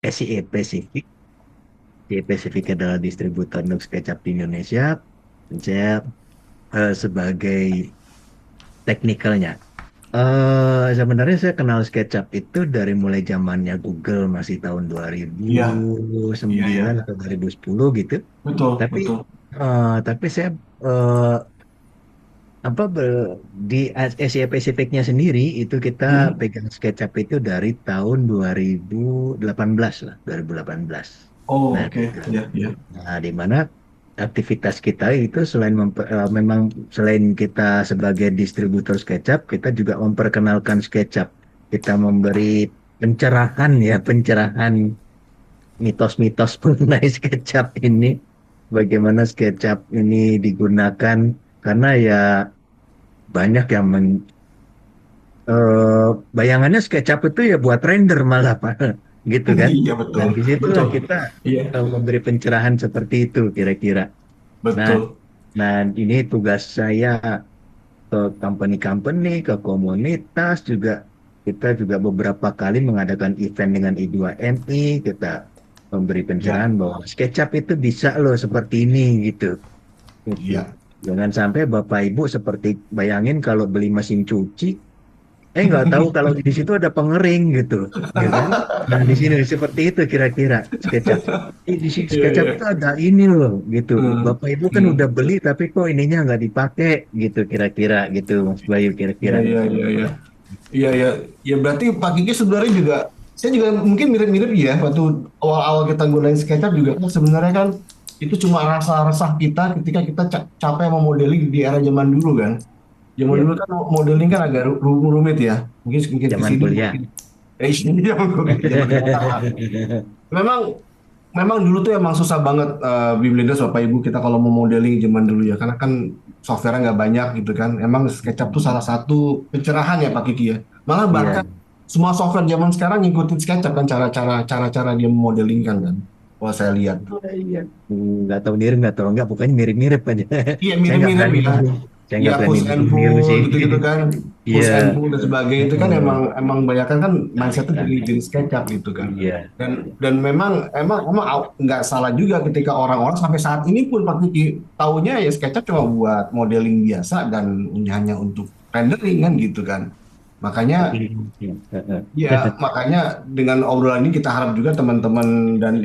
SEA Pacific. SEA Pacific adalah distributor untuk SketchUp di Indonesia. Saya sebagai teknikalnya. Sebenarnya saya kenal SketchUp itu dari mulai zamannya Google masih tahun Iya, iya, iya. 2009 atau 2010 gitu. Betul, Tapi betul. tapi saya eh, apa di Asia Pacificnya sendiri itu kita Mm-mm. pegang SketchUp itu dari tahun 2018 lah, 2018. Oh, Nah, oke. gitu. Iya, iya. Nah, di mana aktivitas kita itu selain memang selain kita sebagai distributor SketchUp, kita juga memperkenalkan SketchUp. Kita memberi pencerahan ya, pencerahan mitos-mitos mengenai SketchUp ini. Bagaimana SketchUp ini digunakan karena ya banyak yang bayangannya SketchUp itu ya buat render malah Pak, gitu kan. Iya, Nah, betul. disitulah Betul. kita Iya, memberi pencerahan seperti itu kira-kira. Nah, betul. nah ini tugas saya ke company-company, ke komunitas juga. Kita juga beberapa kali mengadakan event dengan I2MI, kita memberi Iya, pencerahan bahwa SketchUp itu bisa loh seperti ini gitu. Gitu. iya. Jangan sampai Bapak Ibu seperti bayangin kalau beli mesin cuci, nggak tahu kalau di situ ada pengering gitu, ya kan? Nah di sini seperti itu kira-kira SketchUp. Di sini Iya, SketchUp iya. itu ada ini loh gitu. Hmm, Bapak Ibu kan udah hmm. beli tapi kok ininya nggak dipakai gitu kira-kira gitu Mas Bayu Iya, kira-kira. iya, iya, iya. Iya, iya. Ya berarti Pak Kiki sebenarnya juga, saya juga mungkin mirip-mirip ya, waktu awal-awal kita gunain SketchUp juga kan sebenarnya kan itu cuma rasa resah kita ketika kita capek memodeling di era zaman dulu kan. Zaman Ya, dulu kan modeling kan agak rumit ya. Mungkin mungkin zaman kesini kuliah. mungkin. Ini zaman zaman sekarang. Memang memang dulu tuh emang susah banget Bim Lindes Bapak Ibu kita kalau mau modeling zaman dulu ya karena kan software nggak banyak gitu kan. Emang SketchUp tuh salah satu pencerahan ya Pak Kiki ya. Malah Iya, bahkan semua software zaman sekarang ngikutin SketchUp kan cara-cara dia memodeling kan kan. Wah saya lihat. iya. Nggak tahu mirip nggak tahu nggak pokoknya mirip-mirip aja. Iya Saya nggak mirip-mirip berani ya. saya Ya nggak berani push and niru pull sih. gitu-gitu kan. Iya. Push and pull dan sebagainya itu kan emang Heeh. emang banyak kan mindsetnya Tarikan. dari SketchUp gitu kan. Iya. Dan memang emang nggak salah juga ketika orang-orang sampai saat ini pun Pak Kiki taunya ya SketchUp cuma buat modeling biasa dan hanya untuk rendering kan gitu kan. Makanya Heeh. ya, makanya dengan obrolan ini kita harap juga teman-teman dan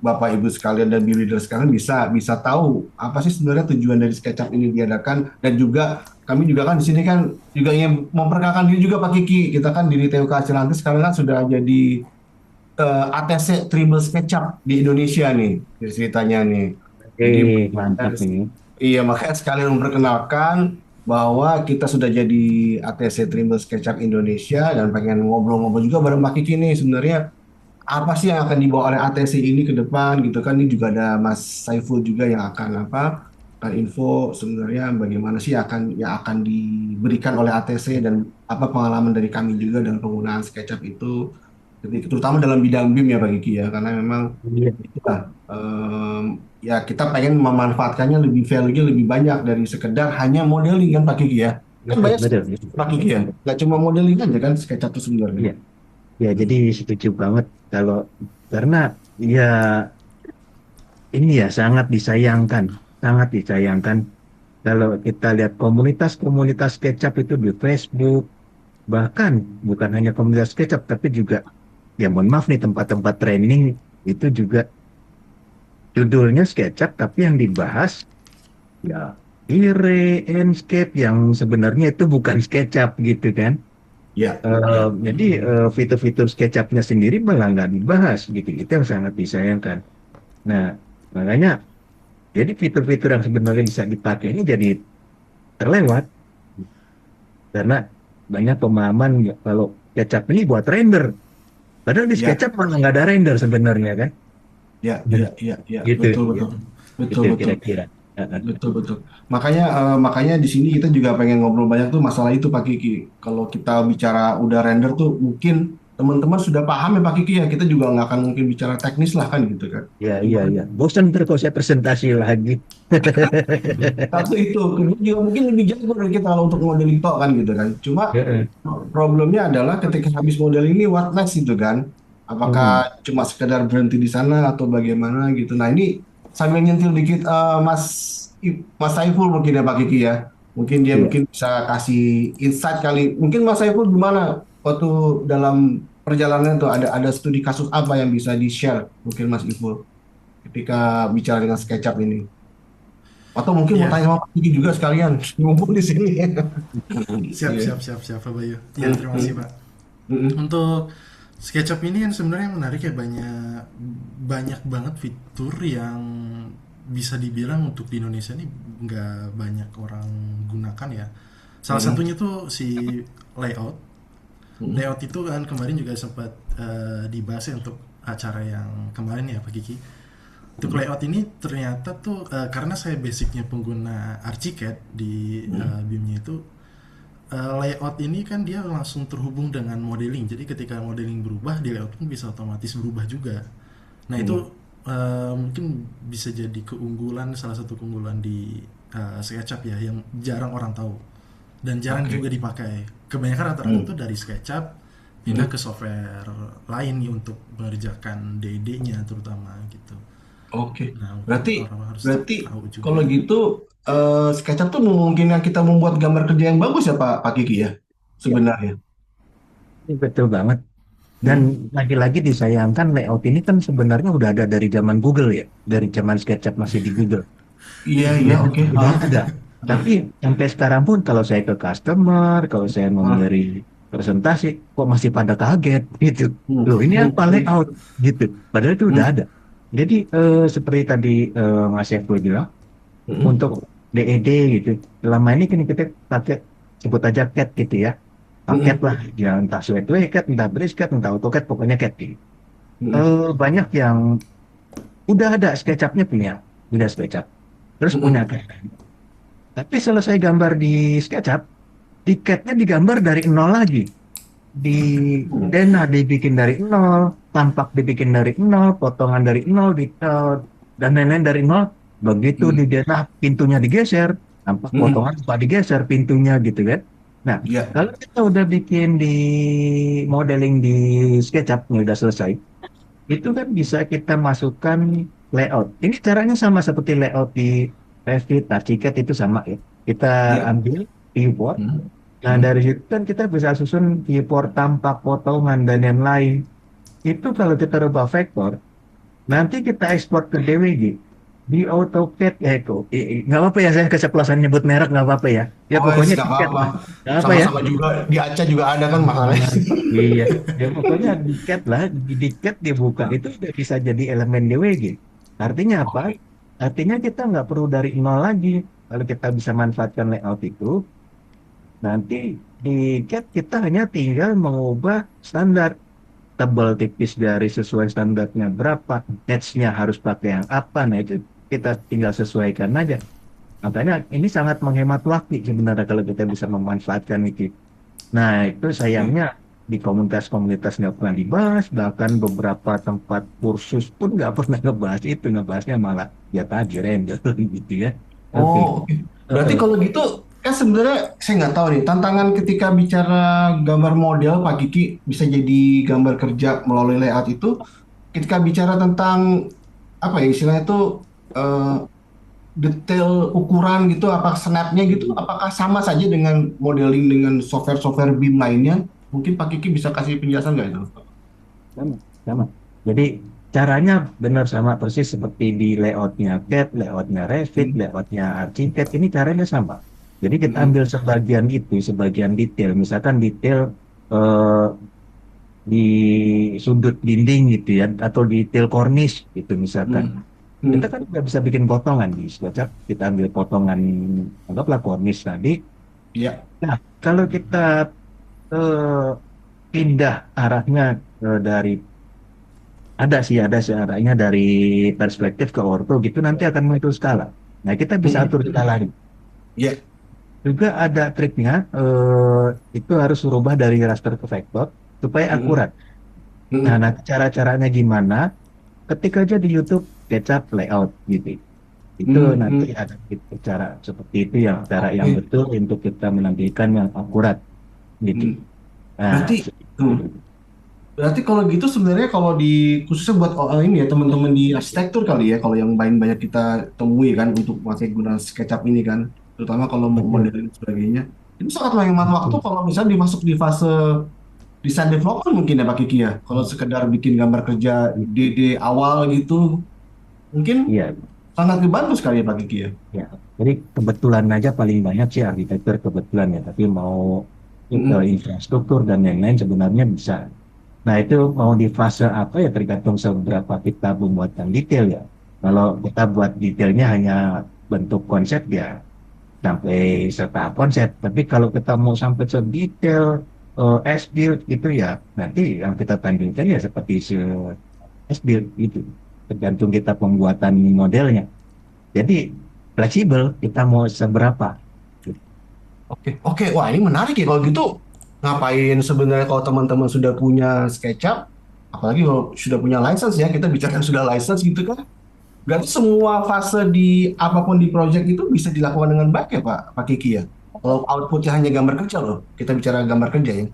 bapak ibu sekalian dan leader sekalian bisa bisa tahu apa sih sebenarnya tujuan dari SketchUp ini diadakan dan juga kami juga kan di sini kan juga ingin memperkenalkan diri juga Pak Kiki. Kita kan di TUK Cilanti sekarang kan sudah jadi ATC Tribal SketchUp di Indonesia nih ceritanya nih. Jadi Mantap nih. iya, makanya sekalian memperkenalkan bahwa kita sudah jadi ATC Trimble SketchUp Indonesia dan pengen ngobrol-ngobrol juga bareng Mbak Kiki nih sebenarnya apa sih yang akan dibawa oleh ATC ini ke depan gitu kan ini juga ada Mas Saiful juga yang akan akan info sebenarnya bagaimana sih yang akan diberikan oleh ATC dan apa pengalaman dari kami juga dalam penggunaan SketchUp itu terutama dalam bidang BIM ya Pak Kiki ya karena memang Iya, itulah ya kita pengen memanfaatkannya lebih value-nya lebih banyak dari sekedar hanya modeling kan Pak Kiki ya. Kan betul, banyak betul. Pak Kiki ya. Nggak cuma modeling aja kan SketchUp itu sebenarnya. Iya, ya jadi setuju banget kalau karena ya ini ya sangat disayangkan kalau kita lihat komunitas-komunitas SketchUp itu di Facebook, bahkan bukan hanya komunitas SketchUp tapi juga ya mohon maaf nih tempat-tempat training itu juga judulnya SketchUp tapi yang dibahas ya ire, Enscape yang sebenarnya itu bukan SketchUp gitu kan. Ya, ya. Jadi fitur-fitur SketchUp-nya sendiri malah nggak dibahas gitu. Itu yang sangat disayangkan. Nah, makanya jadi fitur-fitur yang sebenarnya bisa dipakai ini jadi terlewat karena banyak pemahaman ya, kalau SketchUp ini buat render. Padahal di Ya, SketchUp malah nggak ada render sebenarnya kan. ya, ya, ya, ya. Gitu, Betul, betul. gitu, Betul, gitu betul. kira-kira. Betul, betul. Makanya di sini kita juga pengen ngobrol banyak tuh masalah itu Pak Kiki. Kalau kita bicara udah render tuh mungkin teman-teman sudah paham ya Pak Kiki ya. Kita juga nggak akan mungkin bicara teknis lah kan gitu kan. Ya, Cuma iya, iya. Bosan ntar kalau saya presentasi lagi. satu itu, kedua juga mungkin lebih jago dari kita kalau untuk modeling tok kan gitu kan. Cuma Heeh. problemnya adalah ketika habis modeling ini what next gitu kan. Mm-mm. Apakah cuma sekedar berhenti di sana atau bagaimana gitu. Nah ini sambil nyentil dikit Mas Saiful mungkin ya Pak Kiki ya. Mungkin dia Iya. mungkin bisa kasih insight kali. Mungkin Mas Saiful gimana waktu dalam perjalanan itu ada studi kasus apa yang bisa di-share mungkin Mas Iful ketika bicara dengan SketchUp ini. Atau mungkin mau Iya, tanya sama Pak Kiki juga sekalian, mumpung di sini. siap, Iya. siap, siap, siap, Pak Bayu. Ya, Mm, terima kasih, mm, Pak. mm, Untuk SketchUp ini kan sebenarnya menarik ya, banyak banyak banget fitur yang bisa dibilang untuk di Indonesia ini nggak banyak orang gunakan ya. Salah mm, satunya tuh si layout. mm, Layout itu kan kemarin juga sempat dibahas ya untuk acara yang kemarin ya Pak Kiki. Untuk mm, layout ini ternyata tuh karena saya basicnya pengguna Archicad di mm, BIM-nya itu, layout ini kan dia langsung terhubung dengan modeling. Jadi ketika modeling berubah, di layout pun bisa otomatis berubah juga. Nah itu mm. mungkin bisa jadi keunggulan, salah satu keunggulan di SketchUp ya, yang jarang orang tahu dan jarang Oke. juga dipakai. Kebanyakan rata-rata Mm, tuh dari SketchUp pindah ke mm. software lain nih untuk mengerjakan DD-nya terutama gitu. Oke. Nah mungkin Berarti orang harus berarti tahu juga. kalau gitu SketchUp tuh memungkinkan kita membuat gambar kerja yang bagus ya Pak Kiki ya Ya, sebenarnya. ini betul banget. Dan Hmm. lagi-lagi disayangkan layout ini kan sebenarnya udah ada dari zaman Google ya, dari zaman SketchUp masih di Google. Iya iya Ya, oke. udah ada. Tapi sampai sekarang pun kalau saya ke customer, kalau saya Ah. memberi presentasi, kok masih pada kaget gitu. Hmm. Loh, ini Hmm. apa layout gitu. Padahal itu udah Hmm. ada. Jadi seperti tadi Mas Eko bilang, Hmm. untuk DED gitu. Selama ini kan kita pakai sebut aja CAD gitu ya. Paket Hmm. lah, ya entah Swedway CAD, entah Brisket, entah AutoCAD, pokoknya CAD gitu. Hmm. Banyak yang udah ada SketchUp-nya punya, udah SketchUp. Terus punya Hmm. CAD. Tapi selesai gambar di SketchUp, tiketnya digambar dari nol lagi. Di Dena dibikin dari nol, tampak dibikin dari nol, potongan dari nol, dan lain-lain dari nol. Begitu Hmm. di Dena pintunya digeser, tampak Hmm. potongan apa digeser pintunya gitu kan. Nah, Iya. kalau kita udah bikin di modeling di SketchUp, ini udah selesai, itu kan bisa kita masukkan layout. Ini caranya sama seperti layout di Revit, Archicad itu sama ya. Kita Iya. ambil viewport. Hmm. Nah, Hmm. dari situ kan kita bisa susun viewport tampak, potongan, dan lain-lain. Itu kalau kita rubah vektor, nanti kita ekspor ke DWG. Di AutoCAD, ya itu. Nggak apa-apa ya, saya keceplosan nyebut merek, nggak apa-apa ya. Ya Oh, pokoknya nggak tiket apa-apa. lah. Nggak apa ya. Sama-sama juga di Aceh juga ada kan masalahnya. Nah, iya. Ya pokoknya di CAD lah, di CAD dibuka, itu udah bisa jadi elemen DWG. Artinya apa? Oke. Artinya kita nggak perlu dari nol lagi. Kalau kita bisa manfaatkan layout itu, nanti di CAD kita hanya tinggal mengubah standar tebal tipis dari sesuai standarnya berapa, edge-nya harus pakai yang apa, nah itu kita tinggal sesuaikan aja. Makanya ini sangat menghemat waktu sebenarnya kalau kita bisa memanfaatkan itu. Nah itu Oke. sayangnya di komunitas-komunitas nggak pernah dibahas, bahkan beberapa tempat kursus pun nggak pernah ngebahas itu, ngebahasnya malah ya tadi render gitu ya. Oke. Oh, oke. Berarti Heeh. kalau gitu, kan sebenarnya saya nggak tahu nih, tantangan ketika bicara gambar model, Pak Kiki bisa jadi gambar kerja melalui layout itu, ketika bicara tentang apa ya istilahnya itu eh, detail ukuran gitu, apa snapnya gitu, apakah sama saja dengan modeling dengan software-software BIM lainnya? Mungkin Pak Kiki bisa kasih penjelasan nggak itu? Sama, sama. Jadi caranya benar sama persis seperti di layoutnya CAD, layoutnya Revit, Hmm. layoutnya Archicad, ini caranya sama. Jadi kita Hmm. ambil sebagian itu, sebagian detail, misalkan detail eh, di sudut dinding gitu ya, atau detail kornis gitu misalkan. Hmm. Kita Hmm. kan nggak bisa bikin potongan di SketchUp, kita ambil potongan, anggaplah kornis tadi. Ya. Nah, kalau kita eh, pindah arahnya dari ada sih arahnya dari perspektif ke orto gitu nanti akan muncul skala. Nah, kita bisa Hmm. atur skalanya. Ya. Juga ada triknya, itu harus berubah dari raster ke vektor supaya Hmm. akurat. Nah, Hmm. nanti cara-caranya gimana? Ketik aja di YouTube SketchUp layout gitu. Itu Hmm. nanti Hmm. ada gitu, cara seperti itu yang cara yang Oke. betul untuk kita menampilkan yang akurat gitu. Hmm. Nah, Berarti, hmm. seperti itu. Berarti kalau gitu sebenarnya kalau di khususnya buat ini ya teman-teman di arsitektur kali ya kalau yang paling banyak kita temui kan untuk pakai guna SketchUp ini kan terutama kalau mau Betul. modeling dan sebagainya itu sangat menghemat waktu Betul. kalau misalnya dimasuk di fase desain development mungkin ya Pak Kiki ya kalau Oh, sekedar bikin gambar kerja gitu. DD awal gitu mungkin Iya. sangat dibantu sekali ya Pak Kiki ya. Ya, jadi kebetulan aja paling banyak sih arsitektur kebetulan ya, tapi mau ke Mm-mm. infrastruktur dan yang lain sebenarnya bisa. Nah, itu mau di fase apa ya tergantung seberapa kita membuatkan detail ya. Kalau kita buat detailnya hanya bentuk konsep ya sampai serta konsep, tapi kalau kita mau sampai sedetail S-build gitu ya, nanti yang kita tampilkan ya seperti S-build gitu. Tergantung kita pembuatan modelnya. Jadi fleksibel kita mau seberapa. Oke, oke. Wah, ini menarik ya kalau gitu. Ngapain sebenarnya kalau teman-teman sudah punya SketchUp, apalagi kalau sudah punya license ya, kita bicara sudah license gitu kan. Berarti semua fase di apapun di project itu bisa dilakukan dengan baik ya Pak Kiki ya. Kalau outputnya hanya gambar kerja loh, kita bicara gambar kerja ya.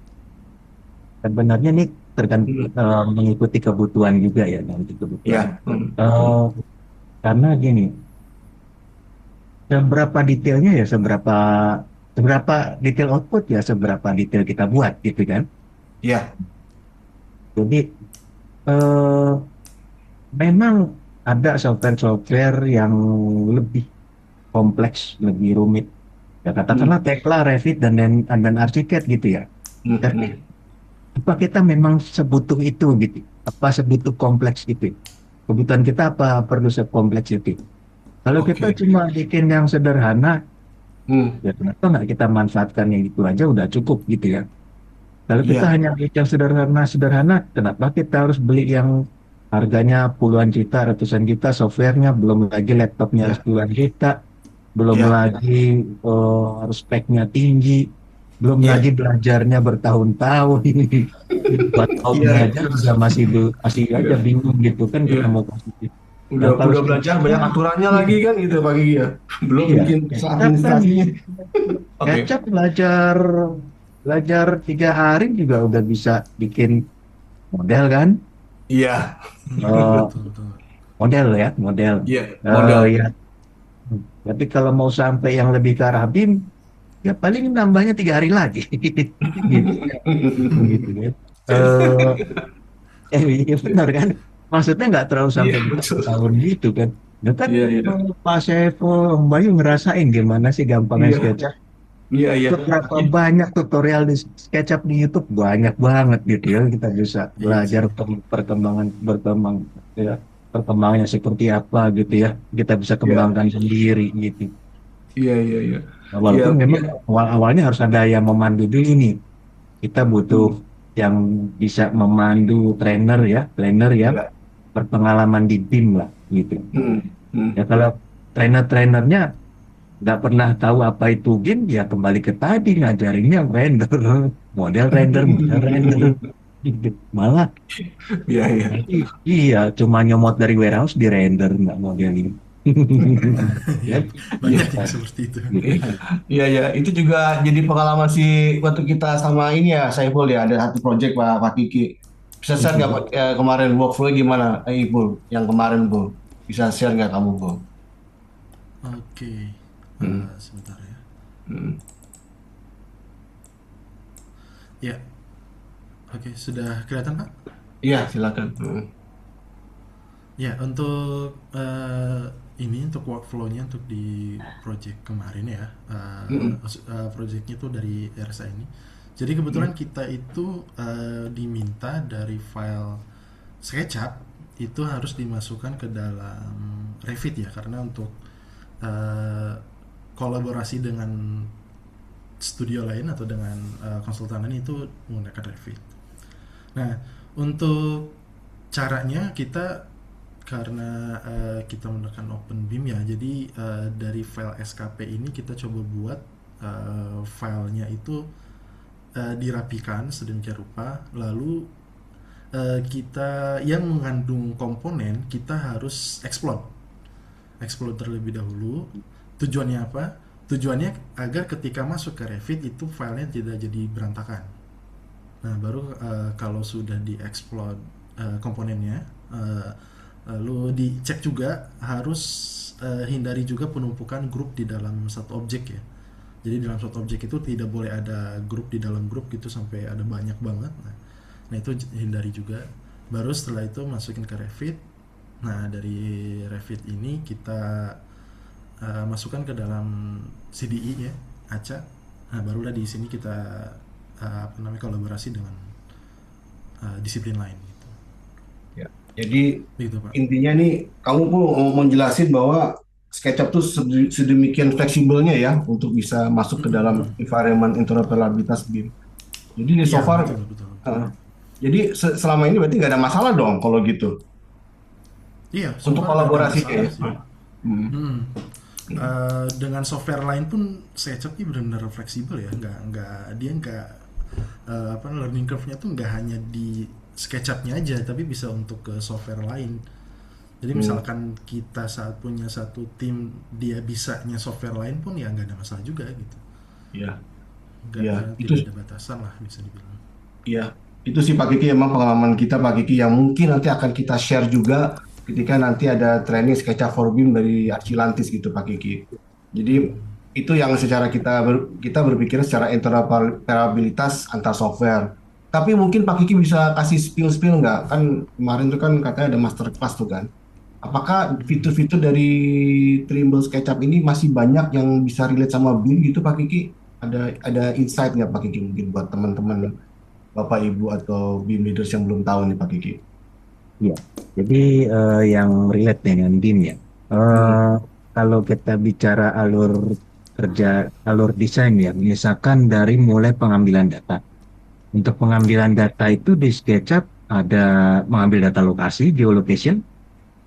Sebenarnya ini tergantung Hmm. mengikuti kebutuhan juga ya nanti kebutuhan. Ya. Hmm. Eh, karena gini, seberapa detailnya ya seberapa detail output ya seberapa detail kita buat gitu kan. Ya. Jadi eh, memang ada software-software yang lebih kompleks, lebih rumit. Ya Hmm. katakanlah Tekla, Revit dan Archicad gitu ya. Hmm. Tapi Hmm. apa kita memang sebutuh itu gitu? Apa sebutuh kompleks itu? Kebutuhan kita apa perlu sekompleks itu? Kalau kita Oke. cuma bikin yang sederhana, Hmm. ya kenapa nggak kita manfaatkan yang itu aja udah cukup gitu ya. Kalau kita Iya. hanya bikin yang sederhana-sederhana, kenapa kita harus beli yang harganya puluhan juta, ratusan juta, softwarenya, belum lagi laptopnya harus Iya. puluhan juta, belum Iya. lagi harus speknya tinggi, belum lagi Iya. belajarnya bertahun-tahun. Buat tahunnya Iya. aja juga masih aja Iya. bingung gitu kan kita Iya. mau kasih. Nah, Udah kalau udah belajar SketchUp banyak kan, aturannya iya, lagi kan gitu Pak Kiki ya. Belum iya, bikin SketchUp kan administrasinya. Oke. SketchUp belajar belajar 3 hari juga udah bisa bikin model kan. Iya. Eh, Betul, betul. model ya, model. Iya, modal. Ya, tapi kalau mau sampai yang lebih ke arah BIM, ya paling nambahnya 3 hari lagi. Gitu, gitu kan. Eh, iya benar kan? Maksudnya nggak terlalu Iya, sampai betul. tahun gitu kan. Ya kan Iya, iya. Pak Sevo, Om Bayu ngerasain gimana sih gampangnya Iya, SketchUp. iya, iya. Beberapa banyak tutorial di SketchUp di YouTube banyak banget gitu ya. Kita bisa Iya belajar sih. perkembangan berkembang ya perkembangannya seperti apa gitu ya. Kita bisa Iya, kembangkan sendiri gitu. iya, iya, iya. Nah, Iya, walaupun iya. memang awal-awalnya harus ada yang memandu dulu nih. Kita butuh Hmm. yang bisa memandu trainer ya Iya. berpengalaman di BIM lah gitu. Hmm. Ya Hmm. kalau trainer-trainernya nggak pernah tahu apa itu BIM, ya kembali ke tadi ngajarinnya render, model render, gitu. Malah Iya, iya. nanti iya cuma nyomot dari warehouse di render nggak modeling. Ya, Iya, ya, banyak yang seperti itu. gitu. Iya, iya. Itu juga jadi pengalaman sih waktu kita sama ini ya, Saiful ya. Ada satu project Pak Kiki. Bisa share nggak Pak, kemarin workflow gimana, Ipul? Yang kemarin, Bu. Bisa share nggak kamu, Bu? Oke. Hmm. Sebentar ya. Hmm. Ya, oke, sudah kelihatan Pak? Iya, silakan. Hmm. Ya, untuk ini untuk workflow-nya untuk di project kemarin ya, Hmm. projectnya itu dari RSA ini. Jadi kebetulan kita itu diminta dari file SketchUp itu harus dimasukkan ke dalam Revit ya, karena untuk eh, kolaborasi dengan studio lain atau dengan konsultan lain itu menggunakan Revit. Nah, untuk caranya kita karena kita menggunakan OpenBeam ya, jadi dari file SKP ini kita coba buat filenya itu dirapikan sedemikian rupa, lalu kita yang mengandung komponen kita harus explode terlebih dahulu. Tujuannya apa? Tujuannya agar ketika masuk ke Revit itu filenya tidak jadi berantakan. Nah, baru kalau sudah dieksploit komponennya, eh, lalu dicek juga harus hindari juga penumpukan grup di dalam satu objek ya. Jadi dalam satu objek itu tidak boleh ada grup di dalam grup gitu sampai ada banyak banget. Nah itu hindari juga. Baru setelah itu masukin ke Revit. Nah dari Revit ini kita masukkan ke dalam CDI ya, ACA. Nah barulah di sini kita apa namanya kolaborasi dengan disiplin lain gitu. Ya. Jadi Begitu Pak. intinya nih kamu pun mau menjelasin bahwa SketchUp tuh sedemikian fleksibelnya ya untuk bisa masuk ke dalam environment interoperabilitas BIM. Jadi di so Iya far, betul betul betul. uh, jadi selama ini berarti nggak ada masalah dong kalau gitu Iya, so untuk far nggak ada kolaborasi masalah ya. sih. Hmm. Hmm. Dengan software lain pun SketchUp ini benar-benar fleksibel ya, nggak dia nggak apa learning curve-nya tuh nggak hanya di SketchUp-nya aja, tapi bisa untuk ke software lain. Jadi Hmm. misalkan kita saat punya satu tim dia bisanya software lain pun ya nggak ada masalah juga gitu. Ya, Nggak ya itu. tidak ada batasan lah bisa dibilang. Iya, itu sih Pak Kiki emang pengalaman kita Pak Kiki yang mungkin nanti akan kita share juga ketika nanti ada training SketchUp for BIM dari Archilantis gitu Pak Kiki. Jadi itu yang secara kita berpikir secara interoperabilitas antar software. Tapi mungkin Pak Kiki bisa kasih spill-spill nggak? Kan kemarin tuh kan katanya ada masterclass tuh kan. Apakah fitur-fitur dari Trimble SketchUp ini masih banyak yang bisa relate sama BIM gitu Pak Kiki? Ada insight nggak Pak Kiki mungkin buat teman-teman Bapak Ibu atau BIM leaders yang belum tahu nih Pak Kiki. Iya, jadi yang relate dengan BIM ya. Hmm. Eh, Kalau kita bicara alur kerja, alur desain ya, misalkan dari mulai pengambilan data. Untuk pengambilan data itu di SketchUp ada mengambil data lokasi, geolocation,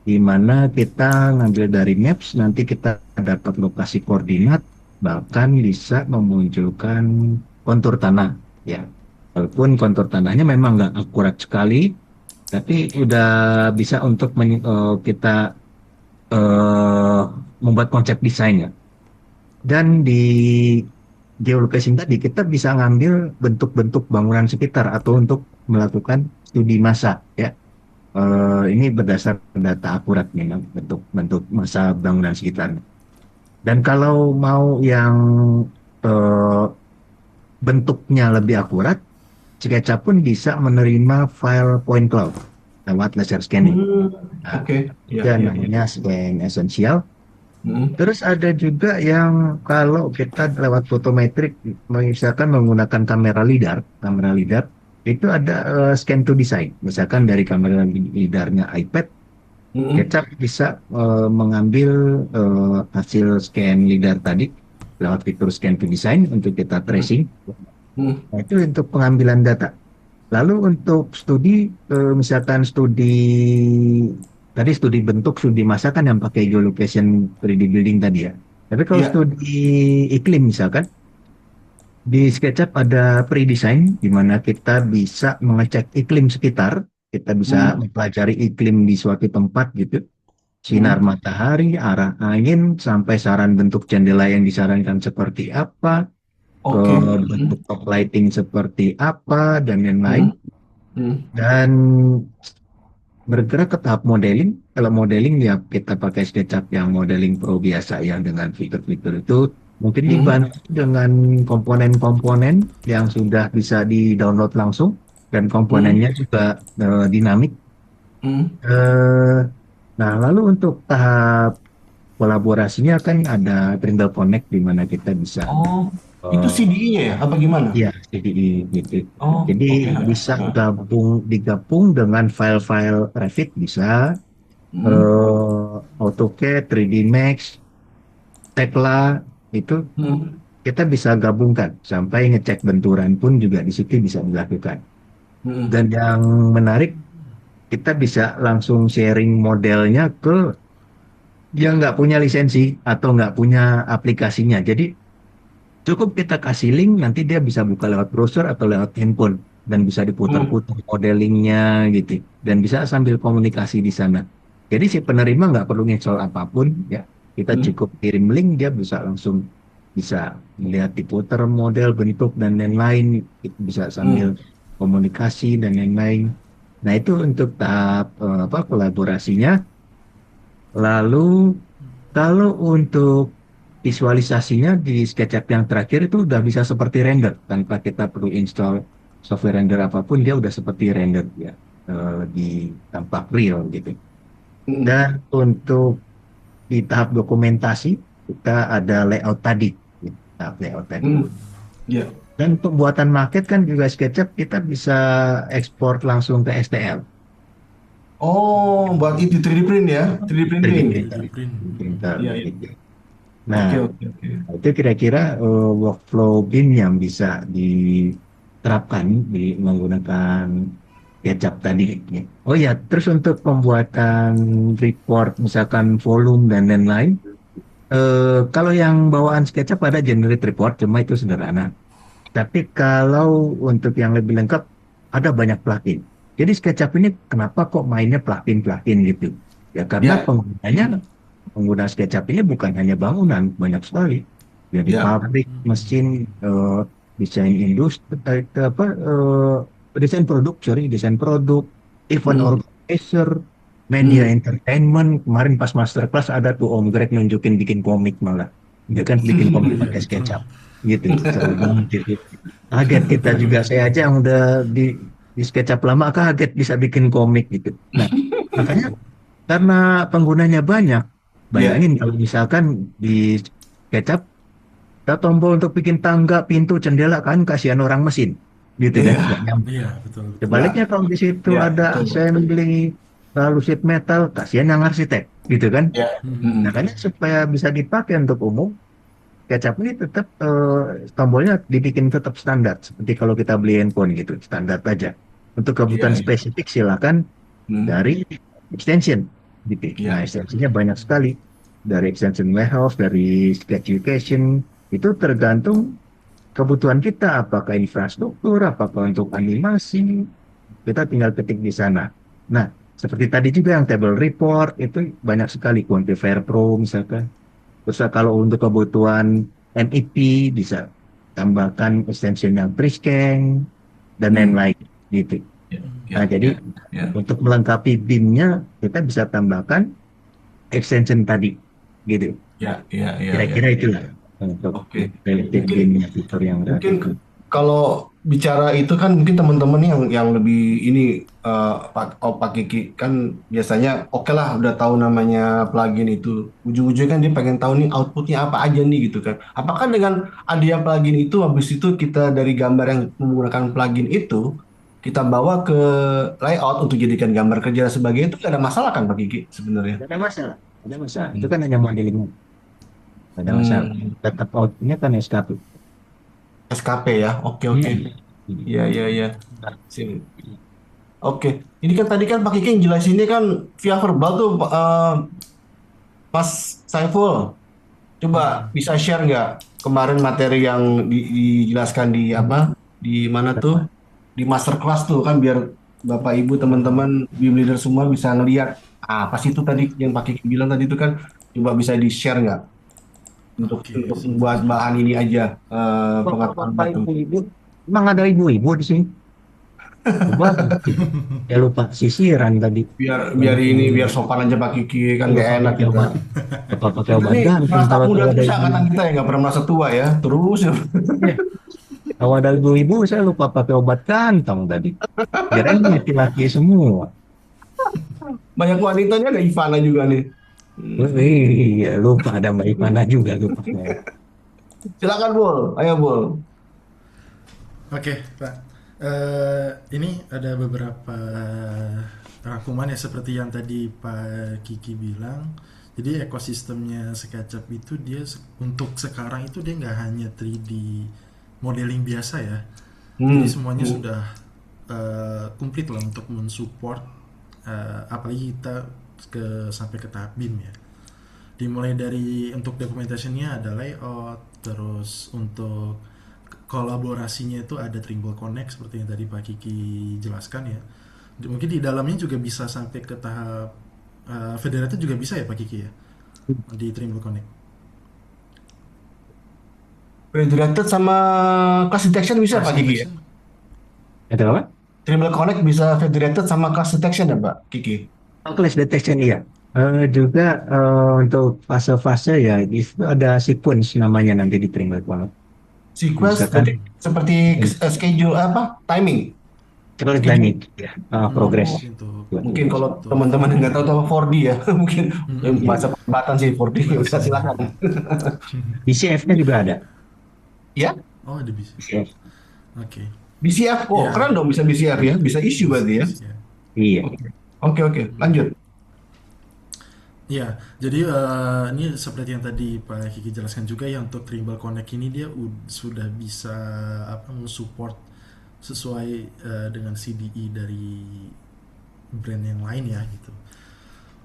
di mana kita ngambil dari maps, nanti kita dapat lokasi koordinat, bahkan bisa memunculkan kontur tanah. Ya, walaupun kontur tanahnya memang nggak akurat sekali, tapi udah bisa untuk kita eh, membuat konsep desainnya. Dan di geolocation tadi kita bisa ngambil bentuk-bentuk bangunan sekitar atau untuk melakukan studi massa ya. Ini berdasar data akurat memang bentuk-bentuk massa bangunan sekitar. Dan kalau mau yang eh, bentuknya lebih akurat, SketchUp pun bisa menerima file point cloud lewat laser scanning. Hmm. Nah, Oke, itu iya, yang iya, iya. namanya scan esensial. Hmm. Terus ada juga yang kalau kita lewat fotometrik, misalkan menggunakan kamera lidar itu ada scan to design. Misalkan dari kamera lidarnya iPad, Hmm. SketchUp bisa mengambil hasil scan lidar tadi lewat fitur scan to design untuk kita Hmm. tracing. Hmm. Nah, itu untuk pengambilan data. Lalu untuk studi, misalkan studi bentuk, studi massa kan yang pakai geolocation 3D building tadi ya. Tapi kalau Iya. studi iklim misalkan, di SketchUp ada pre-design, di mana kita bisa mengecek iklim sekitar, kita bisa Hmm. mempelajari iklim di suatu tempat gitu, sinar Hmm. matahari, arah angin, sampai saran bentuk jendela yang disarankan seperti apa, ke Oke. Hmm. bentuk top lighting seperti apa, dan Hmm. lain-lain. Hmm. Dan bergerak ke tahap modeling. Kalau modeling ya kita pakai SketchUp yang modeling pro biasa ya dengan fitur-fitur itu mungkin Hmm. dibantu dengan komponen-komponen yang sudah bisa di-download langsung dan Hmm. komponennya juga dinamik. Hmm. Eh, nah, lalu untuk tahap kolaborasinya kan ada Trimble Connect di mana kita bisa Oh, itu eh, CDI-nya ya? Apa gimana? ya CDI gitu. Oh, Jadi oke. bisa Hmm. digabung dengan file-file Revit bisa AutoCAD, 3D Max, Tekla itu Hmm. kita bisa gabungkan sampai ngecek benturan pun juga di situ bisa dilakukan. Hmm. Dan yang menarik kita bisa langsung sharing modelnya ke yang nggak punya lisensi atau nggak punya aplikasinya. Jadi cukup kita kasih link nanti dia bisa buka lewat browser atau lewat handphone dan bisa Hmm. diputar-putar modelingnya gitu dan bisa sambil komunikasi di sana. Jadi si penerima nggak perlu install apapun ya. Kita Hmm. cukup kirim link dia bisa langsung bisa melihat diputar model bentuk dan lain-lain. Itu bisa sambil Hmm. komunikasi dan lain-lain. Nah, itu untuk tahap kolaborasinya. Lalu kalau untuk visualisasinya di SketchUp yang terakhir itu udah bisa seperti render tanpa kita perlu install software render apapun, dia udah seperti render ya, di tampak real gitu. Mm, Dan untuk di tahap dokumentasi kita ada layout tadi, gitu, tahap layout tadi. mm, ya. Dan pembuatan market kan juga SketchUp kita bisa ekspor langsung ke STL. Oh, buat itu 3D print ya, 3D 3D printing. printer, 3D print. printer Iya, iya. gitu. Oke, Nah, oke, oke. itu kira-kira workflow BIM yang bisa diterapkan di menggunakan SketchUp tadi. Oh ya, terus untuk pembuatan report, misalkan volume dan lain-lain, kalau yang bawaan SketchUp ada generate report, cuma itu sederhana. Tapi kalau untuk yang lebih lengkap, ada banyak plugin. Jadi SketchUp ini kenapa kok mainnya plugin-plugin gitu? Ya karena Ya, pengguna SketchUp ini bukan hanya bangunan, banyak sekali. Jadi ya. pabrik, mesin, desain industri, desain produk, sorry, desain produk, event Mm, organizer, media mm. entertainment. Kemarin pas masterclass ada tuh Om Greg nunjukin bikin komik malah. Dia kan bikin komik Iya, pakai betul. SketchUp gitu, seru banget gitu. Kaget kita juga, saya aja yang udah di SketchUp lama kaget bisa bikin komik gitu. Nah, makanya karena penggunanya banyak, Ya, bayangin kalau misalkan di SketchUp kita tombol untuk bikin tangga, pintu, jendela kan kasihan orang mesin, gitu kan? Nggak ya, nyampe. Iya, betul, betul. nggak, Sebaliknya kalau di situ ya, ada betul. assembly, lalu sheet metal, kasihan yang arsitek, gitu kan? Ya, Hmm, mm, Makanya supaya bisa dipakai untuk umum, SketchUp ini tetap tombolnya dibikin tetap standar, seperti kalau kita beli handphone gitu, standar aja. Untuk ya, kebutuhan ya, spesifik silakan mm, dari extension gitu. Nah, ya, extensionnya banyak sekali. Dari extension warehouse, dari sketch education, itu tergantung kebutuhan kita. Apakah infrastruktur, apakah untuk animasi, kita tinggal ketik di sana. Nah, seperti tadi juga yang table report, itu banyak sekali. Quantifier Pro misalkan. Terus kalau untuk kebutuhan MEP, bisa tambahkan extension yang Priscan, dan mm, lain-lain gitu. ya, Nah, ya, jadi ya, ya. untuk melengkapi BIM-nya, kita bisa tambahkan extension tadi, gitu. Ya, ya, ya, ya. Kira-kira itulah untuk Oke. related Mungkin BIM-nya, fitur yang mungkin relatif. kalau bicara itu kan mungkin teman-teman yang lebih ini Pak Kiki kan biasanya oke lah udah tahu namanya plugin itu. Ujung-ujungnya kan dia pengen tahu nih outputnya apa aja nih gitu kan. Apakah dengan adanya plugin itu habis itu kita dari gambar yang menggunakan plugin itu kita bawa ke layout untuk jadikan gambar kerja dan sebagainya itu nggak ada masalah kan Pak Kiki sebenarnya? Tidak ada masalah. Tidak ada masalah. Itu Hmm. kan hanya modeling. Tidak ada masalah. Hmm, Tetap outputnya kan SKP. SKP ya, oke oke, Hmm. iya iya iya. Sip. Oke, ini kan tadi kan Pak Kiki yang jelasinnya kan via verbal tuh Mas Saiful. Coba bisa share nggak kemarin materi yang dijelaskan di apa? Di mana tuh? Di masterclass tuh kan biar Bapak Ibu teman-teman BIM leader semua bisa ngelihat apa sih itu tadi yang Pak Kiki bilang tadi itu kan coba bisa di share nggak oke, untuk siap, buat siap. bahan ini aja pengetahuan Bapak batu ibu-ibu, emang ada ibu-ibu di sini? Coba, ya lupa sisiran tadi. biar biar Banyak ini ibu. biar sopan aja Pak Kiki kan Ya, nggak lupa enak pakai kita. obat. Lupa pakai Kita obat nih gantung merasa kalau muda tahu ada terus ibu. angkatan kita ya nggak pernah merasa tua ya terus ya. Ya, kalau ada ibu-ibu, saya lupa pakai obat kantong tadi. Kirain laki-laki semua. Banyak wanitanya ada Ivana juga nih. Hmm. Iya, lupa ada Mbak Ivana juga lupa. Silakan Bol, ayo Bol. Oke, Pak. Ini ada beberapa rangkuman ya seperti yang tadi Pak Kiki bilang. Jadi ekosistemnya SketchUp itu dia untuk sekarang itu dia nggak hanya 3D modeling biasa ya. Jadi Hmm. semuanya Hmm. sudah komplit lah untuk mensupport apalagi kita sampai ke tahap BIM ya. Dimulai dari untuk dokumentasinya ada layout, terus untuk kolaborasinya itu ada Trimble Connect seperti yang tadi Pak Kiki jelaskan ya. Mungkin di dalamnya juga bisa sampai ke tahap federated juga bisa ya Pak Kiki ya di Trimble Connect. Federated sama class detection bisa Class Pak Kiki ya? detection Ada apa? Tribal Connect bisa federated sama class detection ya, Pak Kiki? Oh, clash detection iya. Juga untuk fase-fase ya itu ada sequence namanya nanti di Trimble Connect. Sequence Misalkan berarti seperti schedule apa? Timing? scroll Schedule. timing, ya, progress. Untuk Mungkin kalau untuk teman-teman yang nggak tahu tahu 4D ya, mungkin bahasa mm, perdebatan sih 4D. Bisa bahasa. silakan. BCF-nya juga ada. Ya, Oh, ada bisa. BCF. Oke. BCF. Oh, Ya, keren dong bisa BCF ya. Bisa issue berarti ya. bisa ya. Iya. Oke, oke, oke. Lanjut. Ya, jadi ini seperti yang tadi Pak Kiki jelaskan juga ya, untuk Tribal Connect ini dia sudah bisa apa mensupport sesuai dengan CDE dari brand yang lain ya gitu.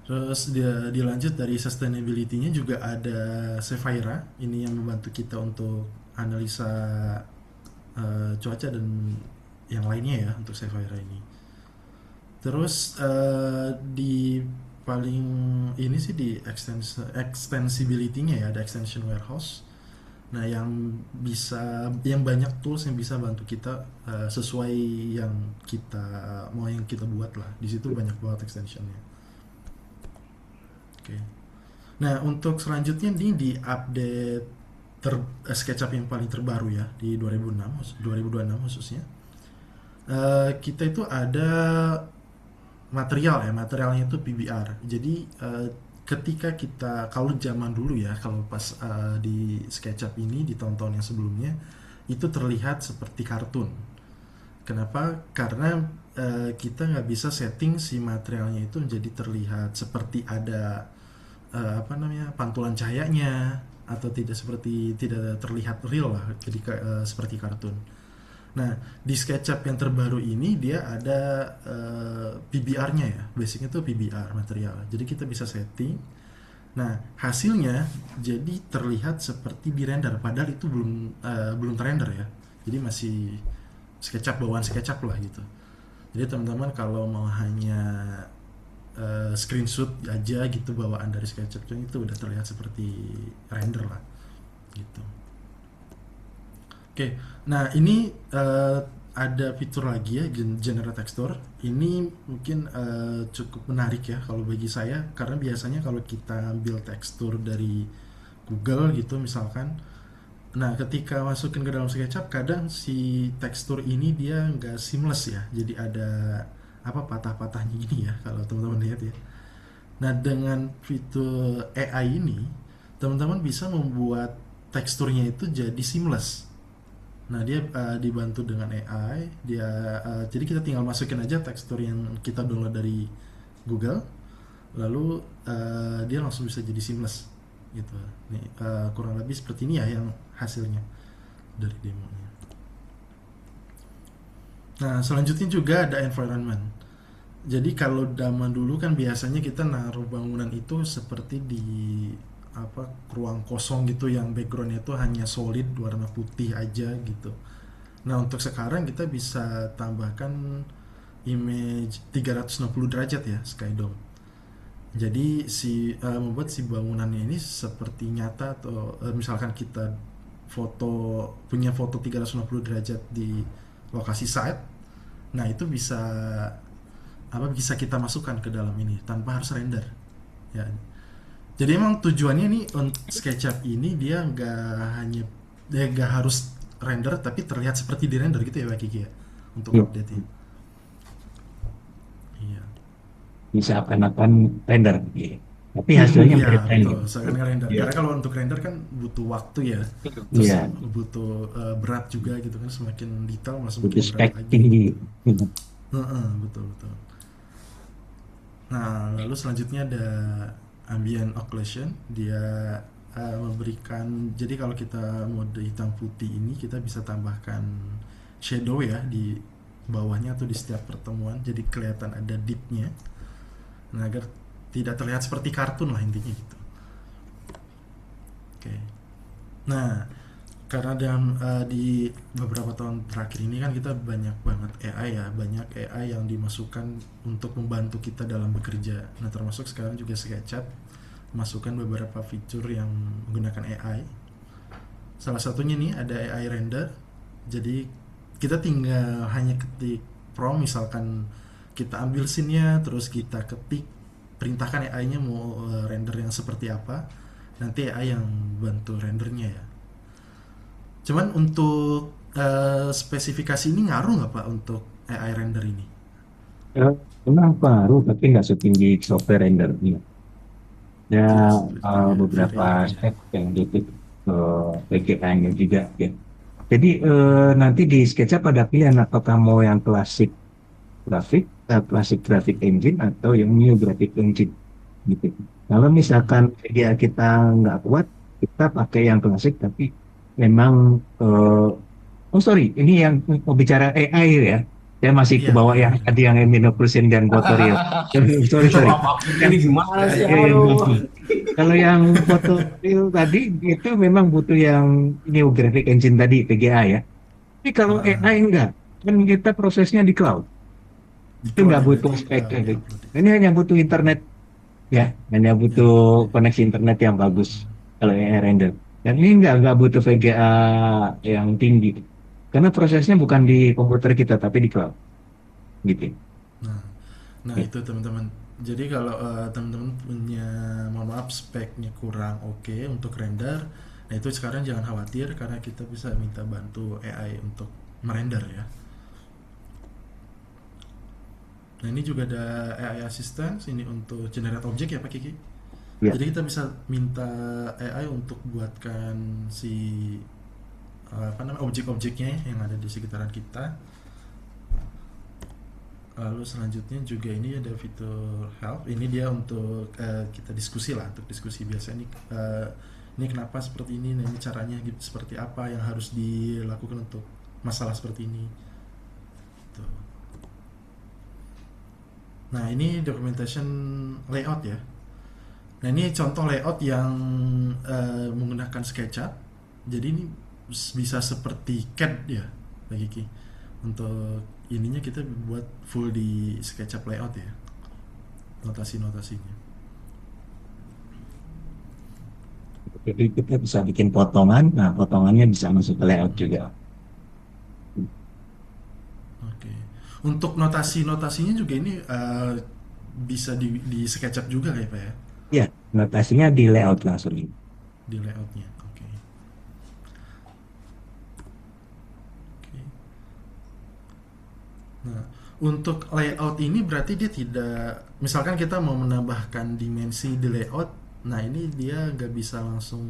Terus dia dilanjut dari sustainability-nya juga ada Sapphire ini yang membantu kita untuk analisa cuaca dan yang lainnya ya untuk Sapphire ini. Terus di paling ini sih di extensibility-nya ya, ada extension warehouse. Nah, yang banyak tools yang bisa bantu kita sesuai yang kita mau yang kita buat lah. Di situ banyak banget extensionnya. Oke. Nah, untuk selanjutnya ini di update SketchUp yang paling terbaru ya di 2026 khususnya. Kita itu ada materialnya itu PBR. Jadi ketika kita, kalau zaman dulu ya, kalau pas di SketchUp ini di tahun-tahun yang sebelumnya itu terlihat seperti kartun. Kenapa? Karena kita nggak bisa setting si materialnya itu menjadi terlihat seperti ada apa namanya, pantulan cahayanya, atau tidak terlihat real lah, jadi seperti kartun. Nah, di SketchUp yang terbaru ini dia ada PBR-nya ya. Basicnya tuh PBR material. Jadi kita bisa setting. Nah, hasilnya jadi terlihat seperti di render, padahal itu belum terrender ya. Jadi masih SketchUp, bawaan SketchUp lah gitu. Jadi teman-teman kalau mau hanya screenshot aja gitu bawaan dari SketchUp itu udah terlihat seperti render lah gitu. Oke, nah ini ada fitur lagi ya, generate texture. Ini mungkin cukup menarik ya kalau bagi saya, karena biasanya kalau kita ambil tekstur dari Google gitu misalkan, nah ketika masukin ke dalam SketchUp kadang si tekstur ini dia nggak seamless ya, jadi ada apa patah-patahnya gini ya kalau teman-teman lihat ya. Nah, dengan fitur AI ini teman-teman bisa membuat teksturnya itu jadi seamless. Nah, dia dibantu dengan AI. Jadi kita tinggal masukin aja tekstur yang kita download dari Google, lalu dia langsung bisa jadi seamless gitu. Nih, kurang lebih seperti ini ya yang hasilnya dari demonya. Nah, selanjutnya juga ada environment. Jadi kalau zaman dulu kan biasanya kita naruh bangunan itu seperti di apa, ruang kosong gitu yang backgroundnya itu hanya solid warna putih aja gitu. Nah, untuk sekarang kita bisa tambahkan image 360 derajat ya, Skydome. Jadi membuat si bangunannya ini seperti nyata, atau misalkan kita punya foto 360 derajat di lokasi site. Nah, itu bisa kita masukkan ke dalam ini tanpa harus render. Ya. Jadi emang tujuannya nih untuk SketchUp ini dia nggak harus render tapi terlihat seperti di render gitu ya Pak Kiki ya, untuk Iya. update nya. Iya. Bisa akan render. Iya. Tapi hasilnya Iya mirip render. betul. Seakan render. Iya. Karena kalau untuk render kan butuh waktu ya. Terus Iya. butuh berat juga gitu kan, semakin detail malah semakin Butuh berat spek lagi tinggi. gitu. Heeh, betul betul. Nah, lalu selanjutnya ada ambient occlusion. Dia memberikan, jadi kalau kita mode hitam putih ini kita bisa tambahkan shadow ya di bawahnya atau di setiap pertemuan, jadi kelihatan ada dipnya. Nah, agar tidak terlihat seperti kartun lah intinya gitu. Oke. Nah, karena di beberapa tahun terakhir ini kan kita banyak banget AI ya, banyak AI yang dimasukkan untuk membantu kita dalam bekerja. Nah, termasuk sekarang juga SketchUp masukkan beberapa fitur yang menggunakan AI. Salah satunya nih ada AI render. Jadi kita tinggal hanya ketik prompt, misalkan kita ambil scene-nya terus kita ketik, perintahkan AI-nya mau render yang seperti apa, nanti AI yang bantu rendernya ya. Cuman untuk spesifikasi ini ngaruh nggak Pak untuk AI render ini? Eh, Memang baru, tapi nggak setinggi software render. Ada Tidak seperti ya beberapa VRAM ya. step yang detik ke PGA-nya juga ya. Jadi nanti di SketchUp ada pilihan apakah mau yang grafik, klasik grafik engine atau yang new graphic engine gitu. Kalau misalkan Hmm. VGA kita nggak kuat, kita pakai yang klasik tapi memang oh sorry, ini yang mau bicara AI ya. Saya masih ke Iya, bawah yang benar-benar. tadi yang Amino% dan Fotorial. Sorry, sorry. Bapak Yang, ini gimana sih? maaf, Aduh. maaf. Kalau yang Fotorial tadi itu memang butuh yang new graphic engine tadi, VGA ya. Tapi kalau Ah, AI enggak, kan kita prosesnya di cloud. di Itu cloud nggak ya butuh berarti spek. di-upload ya. Ini hanya butuh internet ya, hanya Ya, butuh ya. koneksi internet yang bagus kalau AI render. Dan ini nggak butuh VGA yang tinggi, karena prosesnya bukan di komputer kita tapi di cloud, gitu. Nah, nah Ya. itu teman-teman. Jadi kalau teman-teman punya, mohon maaf, speknya kurang oke untuk render, nah itu sekarang jangan khawatir karena kita bisa minta bantu AI untuk merender ya. Nah ini juga ada AI assistance ini untuk generate objek ya Pak Kiki. Ya. Jadi kita bisa minta AI untuk buatkan si apa namanya objek-objeknya yang ada di sekitaran kita. Lalu selanjutnya juga ini ada fitur help. Ini dia untuk kita diskusi lah, untuk diskusi biasa ini kenapa seperti ini, nah ini caranya gitu, seperti apa yang harus dilakukan untuk masalah seperti ini. Tuh. Nah ini documentation layout ya. Nah ini contoh layout yang menggunakan SketchUp. Jadi ini bisa seperti CAD ya, Pak Kiki. Untuk ininya kita buat full di SketchUp layout ya, notasi-notasinya. Jadi kita bisa bikin potongan, nah potongannya bisa masuk ke layout juga. Oke. Untuk notasi-notasinya juga ini bisa di SketchUp juga kayak Pak ya, Ya, notasinya di layout langsung. di layoutnya. Oke. Oke. Nah, untuk layout ini berarti dia tidak, misalkan kita mau menambahkan dimensi di layout, nah ini dia nggak bisa langsung